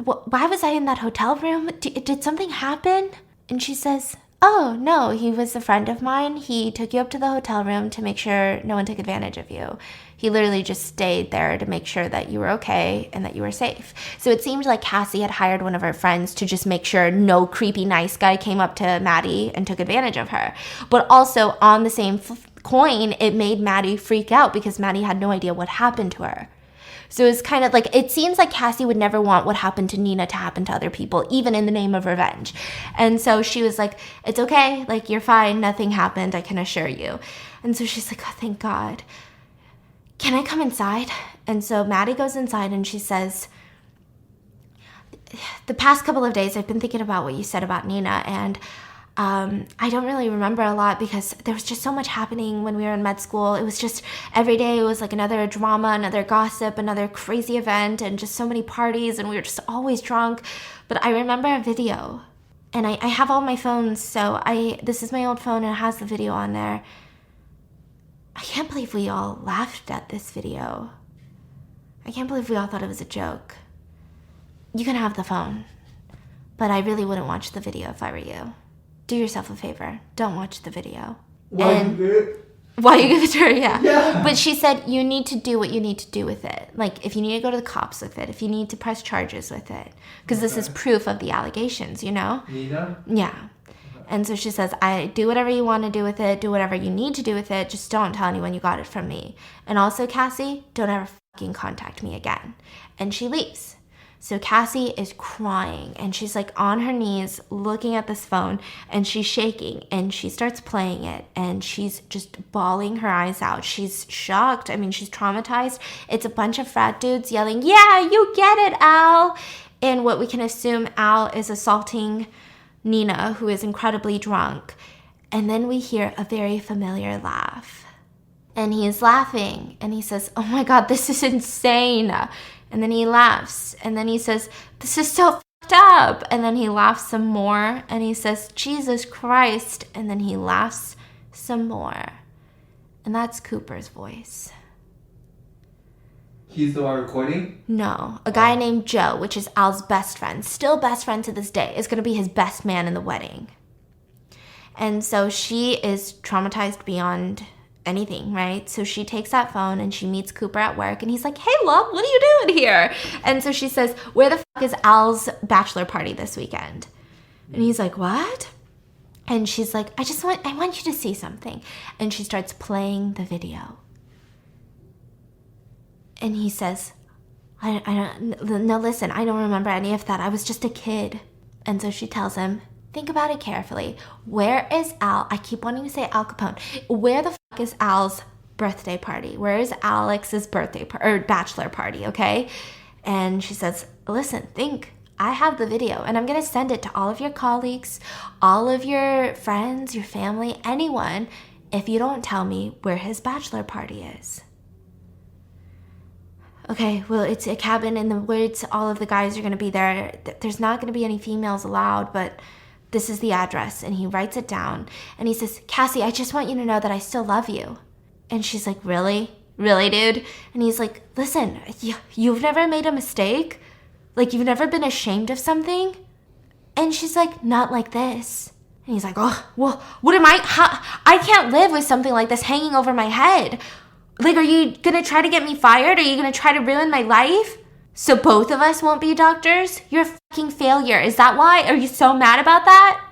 Why was I in that hotel room? Did something happen? And she says, oh, no, he was a friend of mine. He took you up to the hotel room to make sure no one took advantage of you. He literally just stayed there to make sure that you were okay and that you were safe. So it seemed like Cassie had hired one of her friends to just make sure no creepy nice guy came up to Maddie and took advantage of her. But also on the same coin, it made Maddie freak out because Maddie had no idea what happened to her. So it's kind of like, it seems like Cassie would never want what happened to Nina to happen to other people, even in the name of revenge. And so she was like, it's okay, like, you're fine, nothing happened, I can assure you. And so she's like, oh, thank God. Can I come inside? And so Maddie goes inside and she says, the past couple of days I've been thinking about what you said about Nina, and I don't really remember a lot because there was just so much happening when we were in med school. It was just every day it was like another drama, another gossip, another crazy event, and just so many parties, and we were just always drunk. But I remember a video, and I have all my phones, so this is my old phone and it has the video on there. I can't believe we all laughed at this video. I can't believe we all thought it was a joke. You can have the phone, but I really wouldn't watch the video if I were you. Do yourself a favor. Don't watch the video. Why you give it? Why you give it to her, yeah. Yeah. But she said you need to do what you need to do with it. Like, if you need to go to the cops with it, if you need to press charges with it. Because this is proof of the allegations, you know? Nina? Yeah. And so she says, I do whatever you want to do with it. Do whatever you need to do with it. Just don't tell anyone you got it from me. And also, Cassie, don't ever fucking contact me again. And she leaves. So Cassie is crying and she's like on her knees looking at this phone and she's shaking and she starts playing it and she's just bawling her eyes out. She's shocked. I mean, she's traumatized. It's a bunch of frat dudes yelling, yeah, you get it, Al. And what we can assume Al is assaulting Nina, who is incredibly drunk. And then we hear a very familiar laugh. And he's laughing and he says, oh my God, this is insane. And then he laughs, and then he says, this is so fucked up. And then he laughs some more, and he says, Jesus Christ. And then he laughs some more. And that's Cooper's voice. He's the one recording? No, a guy named Joe, which is Al's best friend, still best friend to this day, is going to be his best man in the wedding. And so she is traumatized beyond anything, right? So she takes that phone and she meets Cooper at work and he's like, hey, love, what are you doing here? And so she says, where the fuck is Al's bachelor party this weekend? And he's like, what? And she's like, I want you to see something. And she starts playing the video. And he says, no, listen, I don't remember any of that. I was just a kid. And so she tells him, think about it carefully. Where is Al? I keep wanting to say Al Capone. Where the fuck is Al's birthday party? Where is Alex's birthday or bachelor party, okay? And she says, listen, think. I have the video, and I'm going to send it to all of your colleagues, all of your friends, your family, anyone, if you don't tell me where his bachelor party is. Okay, well, it's a cabin in the woods. All of the guys are going to be there. There's not going to be any females allowed, but this is the address. And he writes it down. And he says, Cassie, I just want you to know that I still love you. And she's like, really? Really, dude? And he's like, listen, you've never made a mistake? Like, you've never been ashamed of something? And she's like, not like this. And he's like, oh, well, what am I can't live with something like this hanging over my head. Like, are you gonna try to get me fired? Are you gonna try to ruin my life? So both of us won't be doctors? You're a fucking failure. Is that why? Are you so mad about that?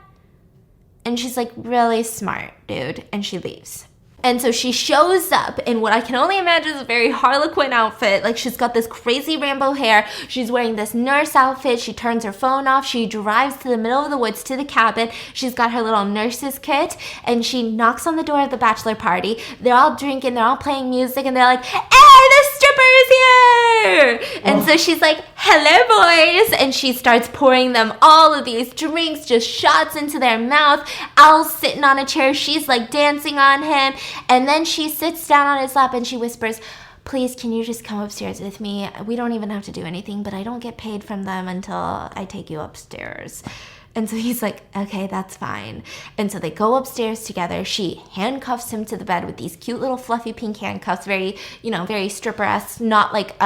And she's like, really smart, dude. And she leaves. And so she shows up in what I can only imagine is a very Harlequin outfit. Like, she's got this crazy rainbow hair. She's wearing this nurse outfit. She turns her phone off. She drives to the middle of the woods to the cabin. She's got her little nurse's kit. And she knocks on the door of the bachelor party. They're all drinking. They're all playing music. And they're like, hey, the stripper is here! And so she's like, hello, boys. And she starts pouring them all of these drinks, just shots into their mouth. Al's sitting on a chair. She's like dancing on him. And then she sits down on his lap and she whispers, please, can you just come upstairs with me? We don't even have to do anything, but I don't get paid from them until I take you upstairs. And so he's like, okay, that's fine. And so they go upstairs together. She handcuffs him to the bed with these cute little fluffy pink handcuffs, very, very stripper-esque, not like,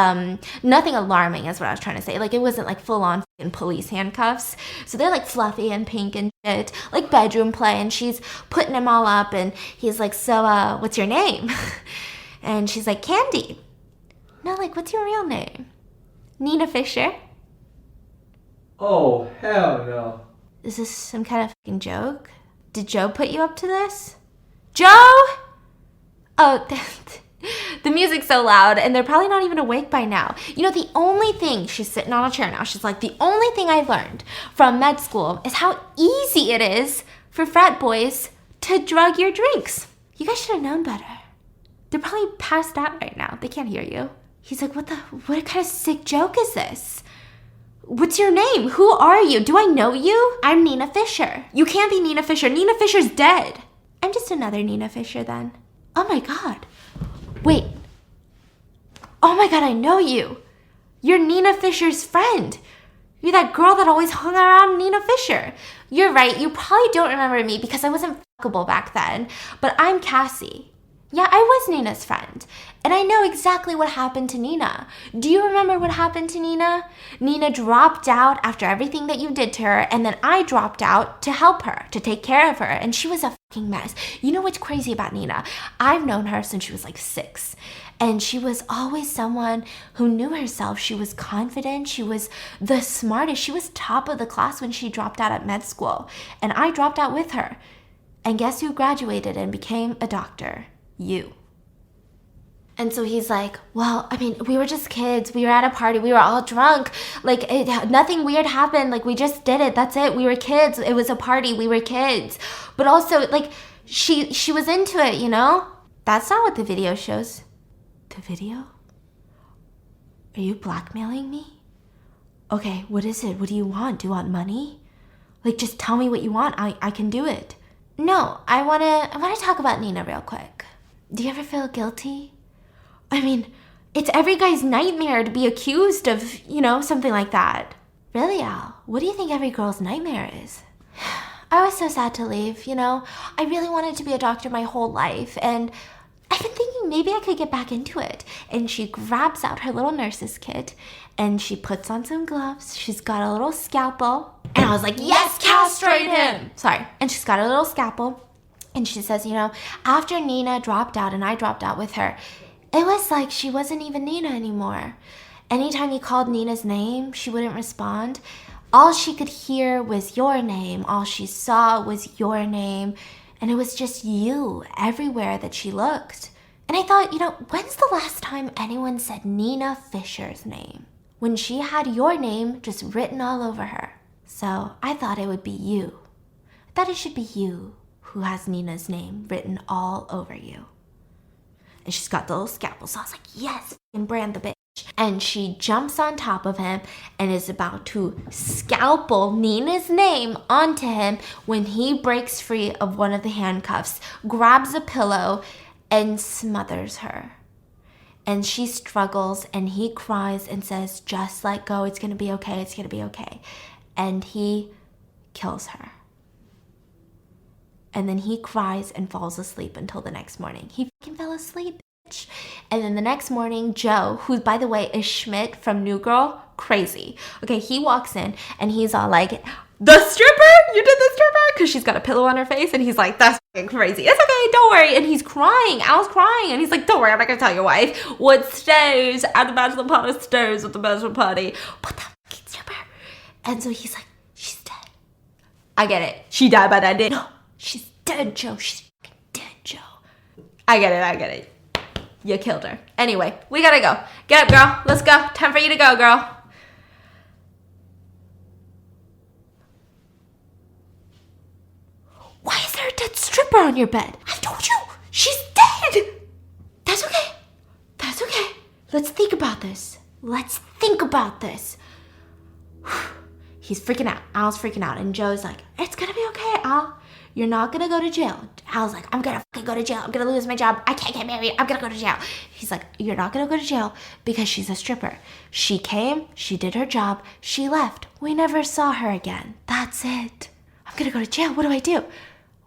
nothing alarming is what I was trying to say. Like, it wasn't like full-on police handcuffs. So they're like fluffy and pink and shit, like bedroom play. And she's putting him all up and he's like, so, what's your name? And she's like, Candy. No, like, what's your real name? Nina Fisher. Oh, hell no. Is this some kind of fucking joke? Did Joe put you up to this? Joe? Oh, the music's so loud and they're probably not even awake by now. The only thing, she's sitting on a chair now, she's like, the only thing I learned from med school is how easy it is for frat boys to drug your drinks. You guys should have known better. They're probably passed out right now. They can't hear you. He's like, what kind of sick joke is this? What's your name? Who are you? Do I know you? I'm Nina Fisher. You can't be Nina Fisher. Nina Fisher's dead. I'm just another Nina Fisher then. Oh my God. Wait. Oh my God, I know you. You're Nina Fisher's friend. You're that girl that always hung around Nina Fisher. You're right. You probably don't remember me because I wasn't fuckable back then. But I'm Cassie. Yeah, I was Nina's friend. And I know exactly what happened to Nina. Do you remember what happened to Nina? Nina dropped out after everything that you did to her, and then I dropped out to help her, to take care of her, and she was a fucking mess. You know what's crazy about Nina? I've known her since she was like 6, and she was always someone who knew herself. She was confident. She was the smartest. She was top of the class when she dropped out at med school, and I dropped out with her. And guess who graduated and became a doctor? You. And so he's like, well, I mean, we were just kids. We were at a party. We were all drunk. Like, nothing weird happened. Like, we just did it. That's it. We were kids. It was a party. We were kids. But also, like, she was into it, That's not what the video shows. The video? Are you blackmailing me? Okay, what is it? What do you want? Do you want money? Like, just tell me what you want. I can do it. No, I wanna talk about Nina real quick. Do you ever feel guilty? I mean, it's every guy's nightmare to be accused of, something like that. Really, Al? What do you think every girl's nightmare is? I was so sad to leave, I really wanted to be a doctor my whole life, and I've been thinking maybe I could get back into it. And she grabs out her little nurse's kit, and she puts on some gloves. She's got a little scalpel. And I was like, yes, castrate him! Sorry. And she's got a little scalpel. And she says, after Nina dropped out and I dropped out with her, it was like she wasn't even Nina anymore. Anytime you called Nina's name, she wouldn't respond. All she could hear was your name. All she saw was your name. And it was just you everywhere that she looked. And I thought, when's the last time anyone said Nina Fisher's name? When she had your name just written all over her. So I thought it would be you. I thought it should be you who has Nina's name written all over you. And she's got the little scalpel, so I was like, yes, and brand the bitch. And she jumps on top of him and is about to scalpel Nina's name onto him when he breaks free of one of the handcuffs, grabs a pillow, and smothers her. And she struggles and he cries and says, just let go, it's gonna be okay, it's gonna be okay. And he kills her. And then he cries and falls asleep until the next morning. He fucking fell asleep, bitch. And then the next morning, Joe, who by the way is Schmidt from New Girl, crazy. Okay, he walks in and he's all like, the stripper? You did the stripper? Because she's got a pillow on her face. And he's like, that's fucking crazy. It's okay, don't worry. And he's crying. Al's crying. And he's like, don't worry, I'm not going to tell your wife. What stays at the bachelor party stays at the bachelor party. But the fucking stripper. And so he's like, she's dead. I get it. She died by that day. No, she's dead, Joe. She's fucking dead, Joe. I get it. You killed her. Anyway, we gotta go. Get up, girl. Let's go. Time for you to go, girl. Why is there a dead stripper on your bed? I told you, she's dead. That's okay. Let's think about this. He's freaking out. Al's freaking out. And Joe's like, it's gonna be okay, Al. You're not gonna go to jail. Al's like, I'm gonna fucking go to jail. I'm gonna lose my job. I can't get married. I'm gonna go to jail. He's like, you're not gonna go to jail because she's a stripper. She came, she did her job, she left. We never saw her again. That's it. I'm gonna go to jail. What do I do?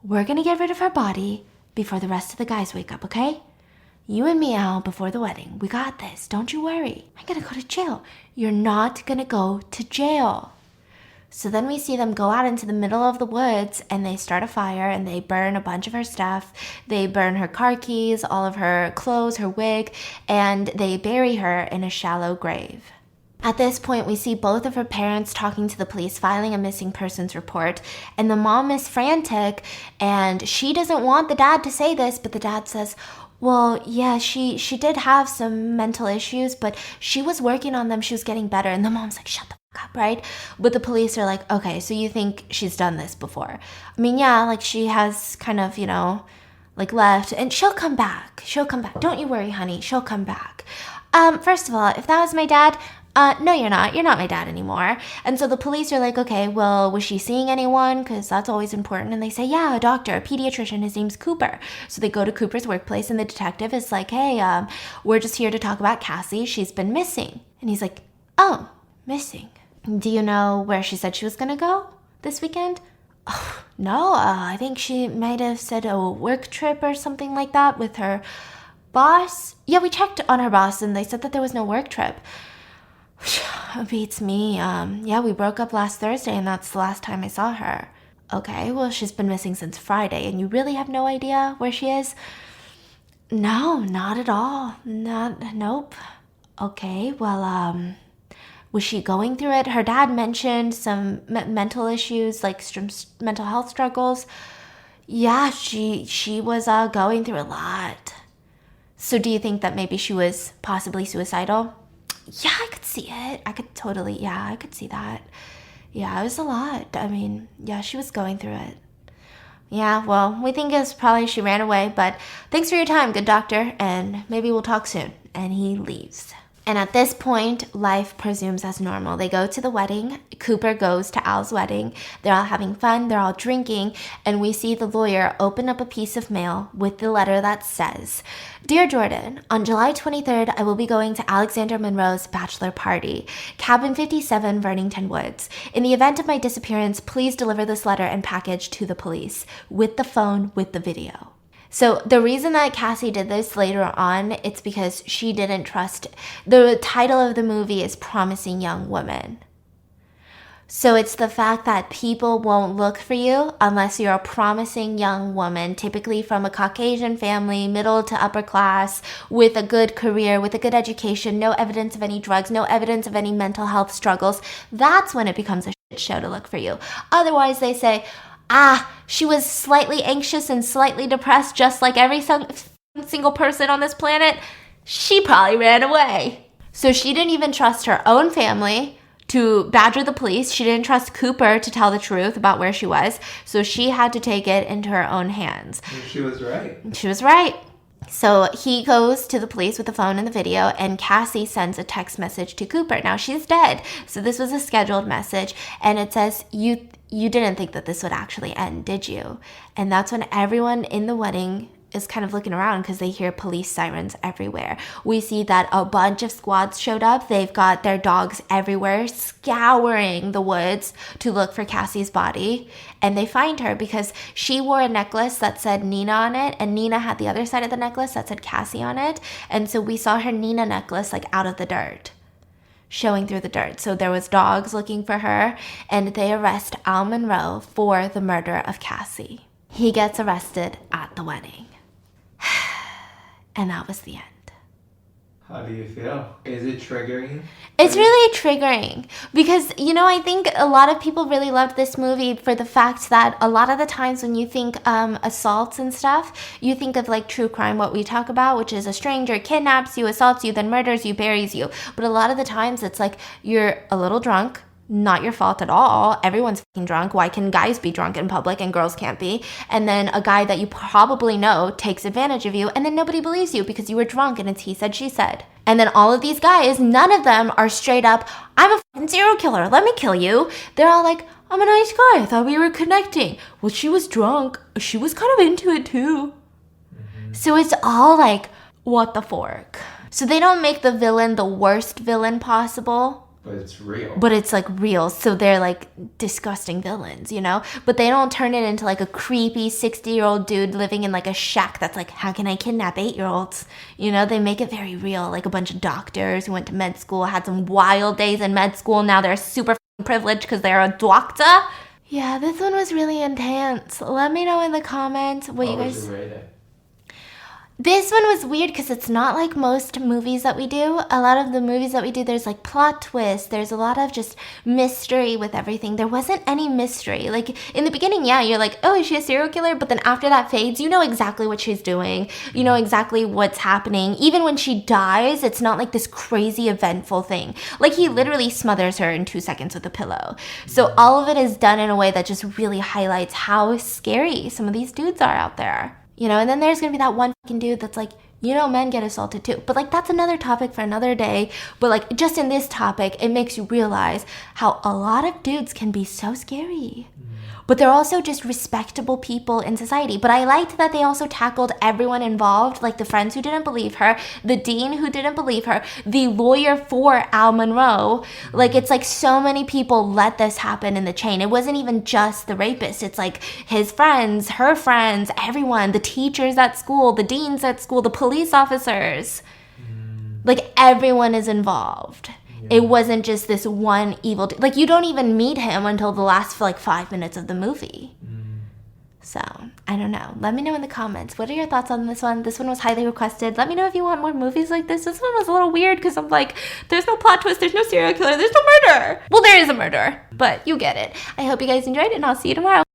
We're gonna get rid of her body before the rest of the guys wake up, okay? You and me, Al, before the wedding. We got this. Don't you worry. I'm gonna go to jail. You're not gonna go to jail. So then we see them go out into the middle of the woods and they start a fire and they burn a bunch of her stuff. They burn her car keys, all of her clothes, her wig, and they bury her in a shallow grave. At this point, we see both of her parents talking to the police, filing a missing persons report, and the mom is frantic and she doesn't want the dad to say this, but the dad says, well, yeah, she did have some mental issues, but she was working on them. She was getting better. And the mom's like, shut the fuck up, right? But the police are like, okay, so you think she's done this before? I mean, yeah, like she has kind of, like left, and she'll come back. Don't you worry, honey. She'll come back. First of all, if that was my dad, no, you're not. You're not my dad anymore. And so the police are like, okay, well, was she seeing anyone? Because that's always important. And they say, yeah, a doctor, a pediatrician. His name's Cooper. So they go to Cooper's workplace and the detective is like, hey, we're just here to talk about Cassie. She's been missing. And he's like, oh, missing. Do you know where she said she was going to go this weekend? Oh, no, I think she might have said a work trip or something like that with her boss. Yeah, we checked on her boss and they said that there was no work trip. Beats me. Yeah, we broke up last Thursday and that's the last time I saw her. Okay, well, she's been missing since Friday and you really have no idea where she is? No, not at all. Nope. Okay, well, was she going through it? Her dad mentioned some mental issues, like mental health struggles. Yeah, she was going through a lot. So do you think that maybe she was possibly suicidal? Yeah, I could see it. I could see that. Yeah, it was a lot. I mean, yeah, she was going through it. Yeah, well, we think it's probably she ran away, but thanks for your time, good doctor, and maybe we'll talk soon. And he leaves. And at this point, life presumes as normal. They go to the wedding. Cooper goes to Al's wedding. They're all having fun. They're all drinking. And we see the lawyer open up a piece of mail with the letter that says, Dear Jordan, on July 23rd, I will be going to Alexander Monroe's bachelor party, Cabin 57, Vernington Woods. In the event of my disappearance, please deliver this letter and package to the police with the phone with the video. So the reason that Cassie did this later on, it's because she didn't trust. The title of the movie is Promising Young Woman. So it's the fact that people won't look for you unless you're a promising young woman, typically from a Caucasian family, middle to upper class, with a good career, with a good education, no evidence of any drugs, no evidence of any mental health struggles. That's when it becomes a shit show to look for you. Otherwise, they say, she was slightly anxious and slightly depressed, just like every single person on this planet. She probably ran away. So she didn't even trust her own family to badger the police. She didn't trust Cooper to tell the truth about where she was. So she had to take it into her own hands. And she was right. She was right. So he goes to the police with the phone and the video, and Cassie sends a text message to Cooper. Now, she's dead, so this was a scheduled message, and it says, you didn't think that this would actually end, did you? And that's when everyone in the wedding is kind of looking around because they hear police sirens everywhere. We see that a bunch of squads showed up. They've got their dogs everywhere, scouring the woods to look for Cassie's body. And they find her because she wore a necklace that said Nina on it, and Nina had the other side of the necklace that said Cassie on it. And so we saw her Nina necklace like out of the dirt, showing through the dirt. So there was dogs looking for her, and they arrest Al Monroe for the murder of Cassie. He gets arrested at the wedding. And that was the end. How do you feel? Is it triggering? It's really triggering because, I think a lot of people really loved this movie for the fact that a lot of the times when you think assaults and stuff, you think of like true crime, what we talk about, which is a stranger kidnaps you, assaults you, then murders you, buries you. But a lot of the times it's like you're a little drunk. Not your fault at all. Everyone's fucking drunk. Why can guys be drunk in public and girls can't be? And then a guy that you probably know takes advantage of you, and then nobody believes you because you were drunk and it's he said, she said. And then all of these guys, none of them are straight up, I'm a fucking serial killer, let me kill you. They're all like, I'm a nice guy, I thought we were connecting. Well, she was drunk. She was kind of into it too. So it's all like, what the fork? So they don't make the villain the worst villain possible. But it's real. But it's like real. So they're like disgusting villains, But they don't turn it into like a creepy 60-year-old dude living in like a shack that's like, how can I kidnap 8-year-olds? They make it very real. Like a bunch of doctors who went to med school, had some wild days in med school. Now they're super privileged because they're a doctor. Yeah, this one was really intense. Let me know in the comments what you guys... Would you rate it? This one was weird because it's not like most movies that we do. A lot of the movies that we do, there's like plot twists. There's a lot of just mystery with everything. There wasn't any mystery. Like in the beginning, yeah, you're like, oh, is she a serial killer? But then after that fades, you know exactly what she's doing. You know exactly what's happening. Even when she dies, it's not like this crazy eventful thing. Like he literally smothers her in 2 seconds with a pillow. So all of it is done in a way that just really highlights how scary some of these dudes are out there. And then there's going to be that one fucking dude that's like, men get assaulted too. But like, that's another topic for another day. But like, just in this topic, it makes you realize how a lot of dudes can be so scary. But they're also just respectable people in society. But I liked that they also tackled everyone involved, like the friends who didn't believe her, the dean who didn't believe her, the lawyer for Al Monroe. Like, it's like so many people let this happen in the chain. It wasn't even just the rapist. It's like his friends, her friends, everyone, the teachers at school, the deans at school, the police officers. Like, everyone is involved. It wasn't just this one evil dude. Like, you don't even meet him until the last, like, 5 minutes of the movie. So, I don't know. Let me know in the comments. What are your thoughts on this one? This one was highly requested. Let me know if you want more movies like this. This one was a little weird because I'm like, there's no plot twist, there's no serial killer, there's no murder. Well, there is a murder, but you get it. I hope you guys enjoyed it, and I'll see you tomorrow.